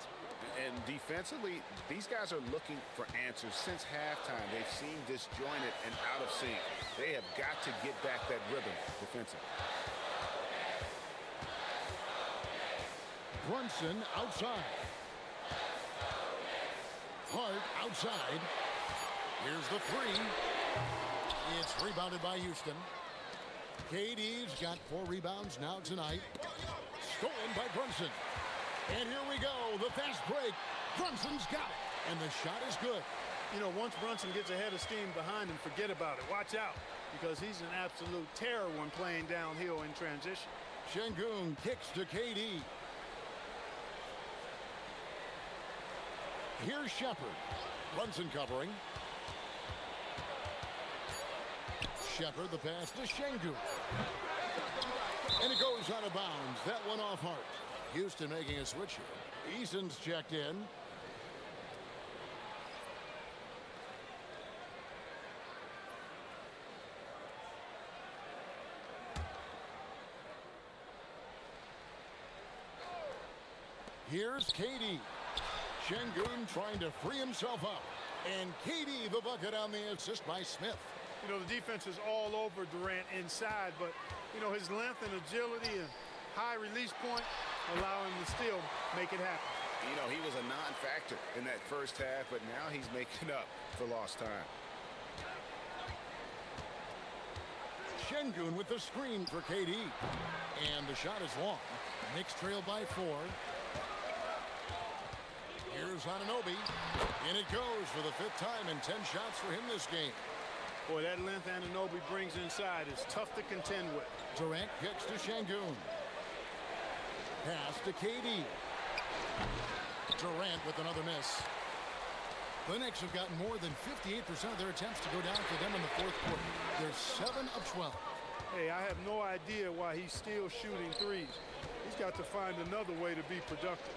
And defensively, these guys are looking for answers since halftime. They've seen disjointed and out of sync. They have got to get back that rhythm defensively. Brunson outside. Hart outside. Here's the three. It's rebounded by Houston. KD's got 4 rebounds now tonight. Stolen by Brunson. And here we go, the fast break. Brunson's got it, and the shot is good. You know, once Brunson gets ahead of steam behind him, forget about it. Watch out, because he's an absolute terror when playing downhill in transition. Sengun kicks to KD. Here's Shepard. Brunson covering. Shepard, the pass to Sengun. And it goes out of bounds. That one off Hart. Houston making a switch here. Eason's checked in. Here's KD. Sengun trying to free himself up. And KD the bucket on the assist by Smith. You know, the defense is all over Durant inside, but, you know, his length and agility and high release point allow him to still make it happen. You know, he was a non-factor in that first half, but now he's making up for lost time. Sengun with the screen for KD. And the shot is long. Knicks trail by 4. Here's Anunoby. And it goes for the 5th time in 10 shots for him this game. Boy, that length Anunoby brings inside is tough to contend with. Durant kicks to Sengun. Pass to KD. Durant with another miss. The Knicks have gotten more than 58% of their attempts to go down for them in the 4th quarter. They're 7 of 12. Hey, I have no idea why he's still shooting threes. He's got to find another way to be productive.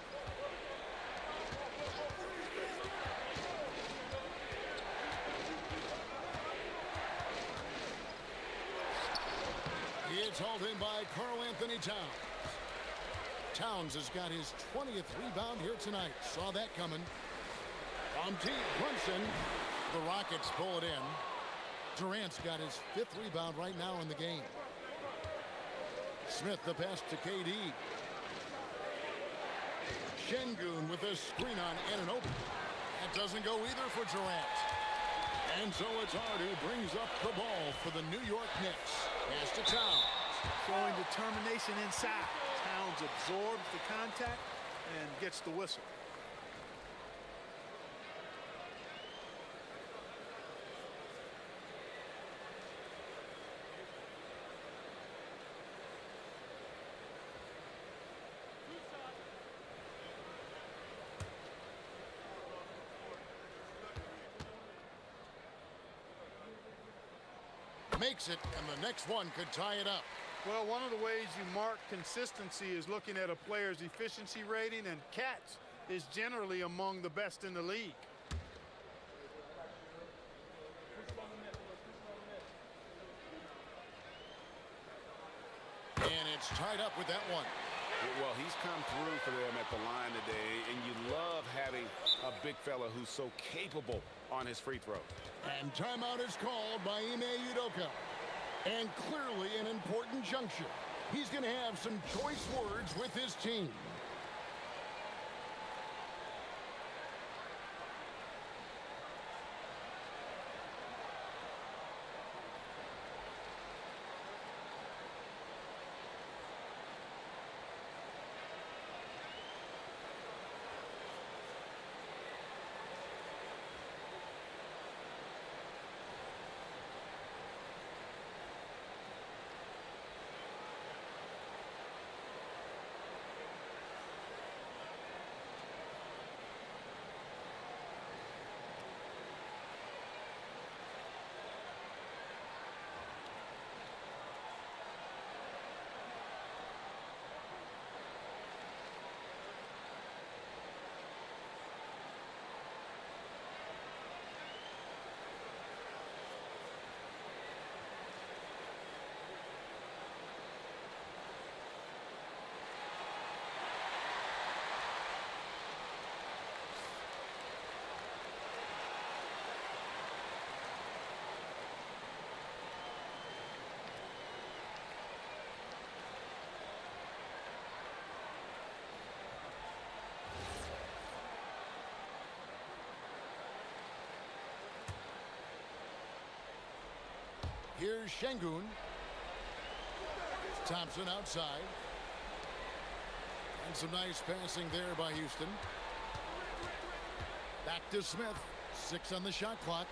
It's hauled in by Karl-Anthony Towns. Towns has got his 20th rebound here tonight. Saw that coming. From deep, Brunson. The Rockets pull it in. Durant's got his 5th rebound right now in the game. Smith the pass to KD. Sengun with a screen on Anunoby. That doesn't go either for Durant. And so it's Hart who brings up the ball for the New York Knicks. Pass to Towns. Showing determination inside. Towns absorbs the contact and gets the whistle. Makes it, and the next one could tie it up. Well, one of the ways you mark consistency is looking at a player's efficiency rating, and Katz is generally among the best in the league. And it's tied up with that one. Well, he's come through for them at the line today, and you love having a big fella who's so capable on his free throw. And timeout is called by Ime Udoka. And clearly an important juncture. He's going to have some choice words with his team. Here's Sengun. Thompson outside. And some nice passing there by Houston. Back to Smith. 6 on the shot clock.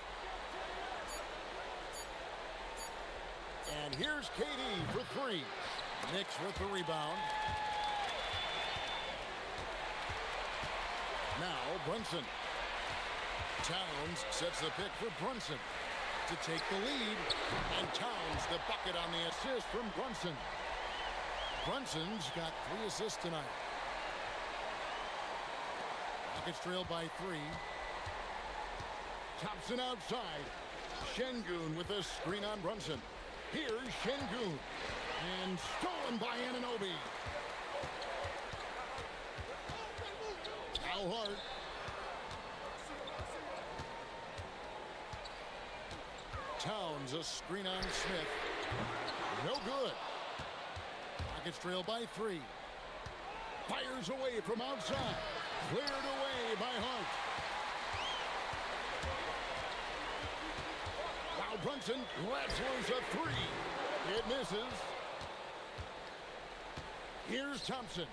And here's KD for 3. Knicks with the rebound. Now Brunson. Towns sets the pick for Brunson to take the lead. And Towns the bucket on the assist from Brunson. Brunson's got 3 assists tonight. Rockets trail by 3. Thompson outside. Sengun with a screen on Brunson. Here's Sengun. And stolen by Anunoby. Al Hart. Towns a screen on Smith. No good. Rockets trail by 3. Fires away from outside. Cleared away by Hart. Now Brunson lets loose a 3. It misses. Here's Thompson.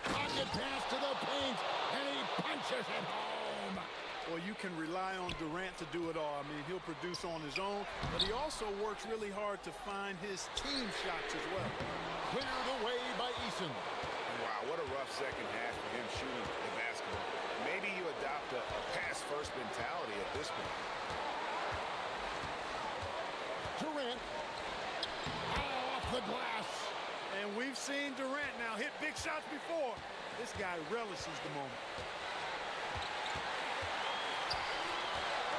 Pocket pass to the paint, and he punches it home. Well, you can rely on Durant to do it all. I mean, he'll produce on his own, but he also works really hard to find his team shots as well. Cleared away by Eason. Wow, what a rough second half for him shooting the basketball. Maybe you adopt a pass-first mentality at this point. Durant. Off the glass. And we've seen Durant now hit big shots before. This guy relishes the moment.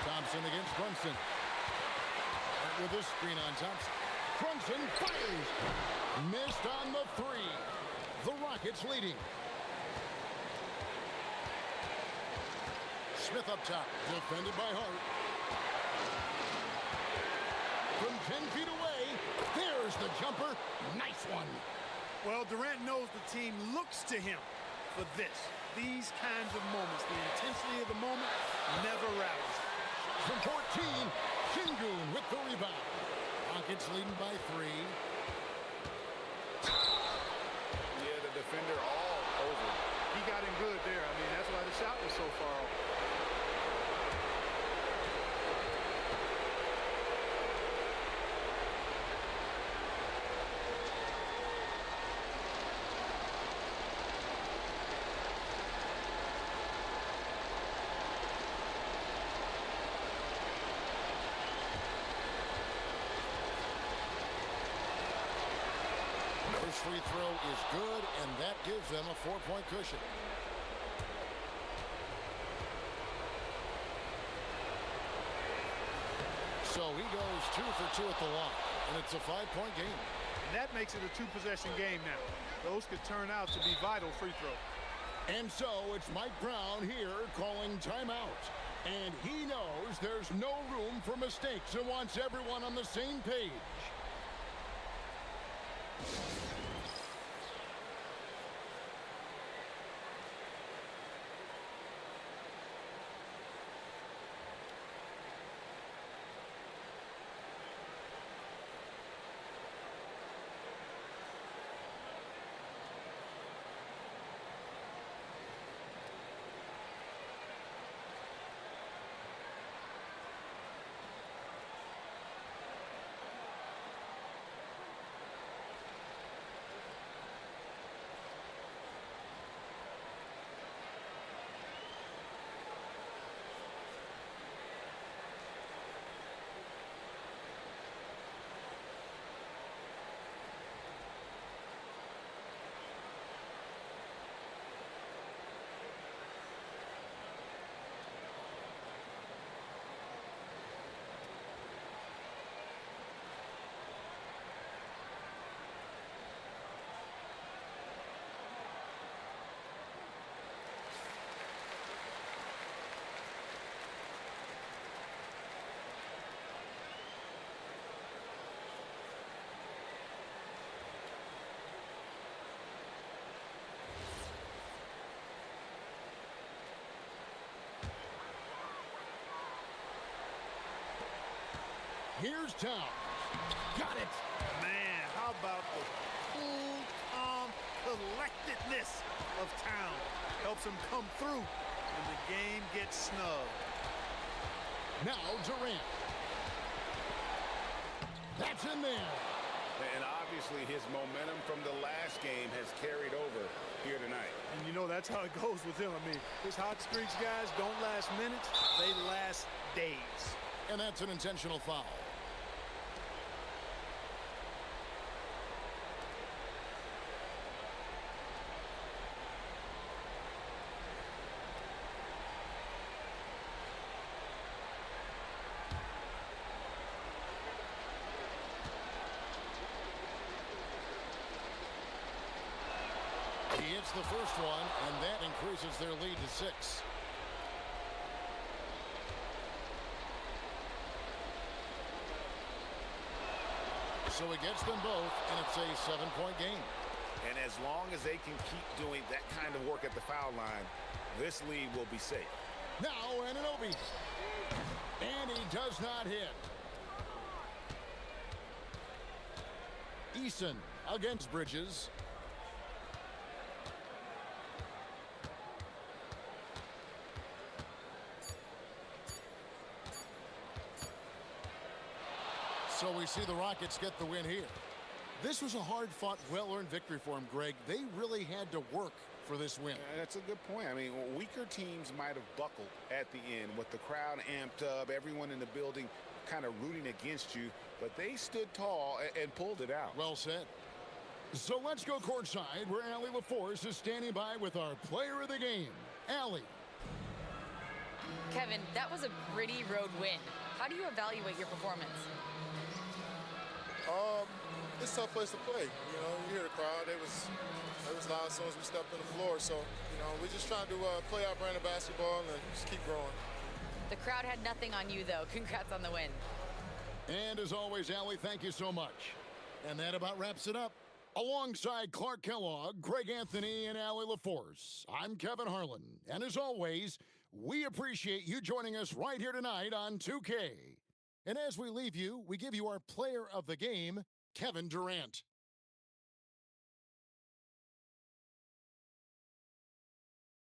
Thompson against Brunson. With a screen on Thompson. Brunson fires. Missed on the 3. The Rockets leading. Smith up top. Defended by Hart. From 10 feet away. There's the jumper. Nice one. Well, Durant knows the team looks to him for this. These kinds of moments, the intensity of the moment, never rallies. From 14, Sengun with the rebound. Rockets leading by 3. Yeah, the defender all over. He got in good there. I mean, that's why the shot was so far off. First free throw is good, and that gives them a 4-point cushion. So he goes 2 for 2 at the line, and it's a 5-point game. And that makes it a 2-possession game now. Those could turn out to be vital free throws. And so it's Mike Brown here calling timeout. And he knows there's no room for mistakes and wants everyone on the same page. Here's Towns. Got it. Man, how about the cool, calm, collectedness of Towns? Helps him come through when the game gets snug. Now Durant. That's in there. And obviously his momentum from the last game has carried over here tonight. And you know that's how it goes with him. I mean, his hot streaks, guys, don't last minutes. They last days. And that's an intentional foul. He hits the first one, and that increases their lead to 6. So he gets them both, and it's a 7-point game. And as long as they can keep doing that kind of work at the foul line, this lead will be safe. Now Anunoby. And he does not hit. Eason against Bridges. So we see the Rockets get the win here. This was a hard-fought, well-earned victory for them, Greg. They really had to work for this win. That's a good point. I mean, weaker teams might have buckled at the end with the crowd amped up, everyone in the building kind of rooting against you, but they stood tall and pulled it out. Well said. So let's go courtside where Allie LaForce is standing by with our player of the game, Allie. Kevin, that was a gritty road win. How do you evaluate your performance? It's a tough place to play. You know, you hear the crowd. They was loud as soon as we stepped on the floor. So, you know, we're just trying to play our brand of basketball and just keep growing. The crowd had nothing on you, though. Congrats on the win. And as always, Allie, thank you so much. And that about wraps it up. Alongside Clark Kellogg, Greg Anthony, and Allie LaForce, I'm Kevin Harlan. And as always, we appreciate you joining us right here tonight on 2K. And as we leave you, we give you our player of the game, Kevin Durant.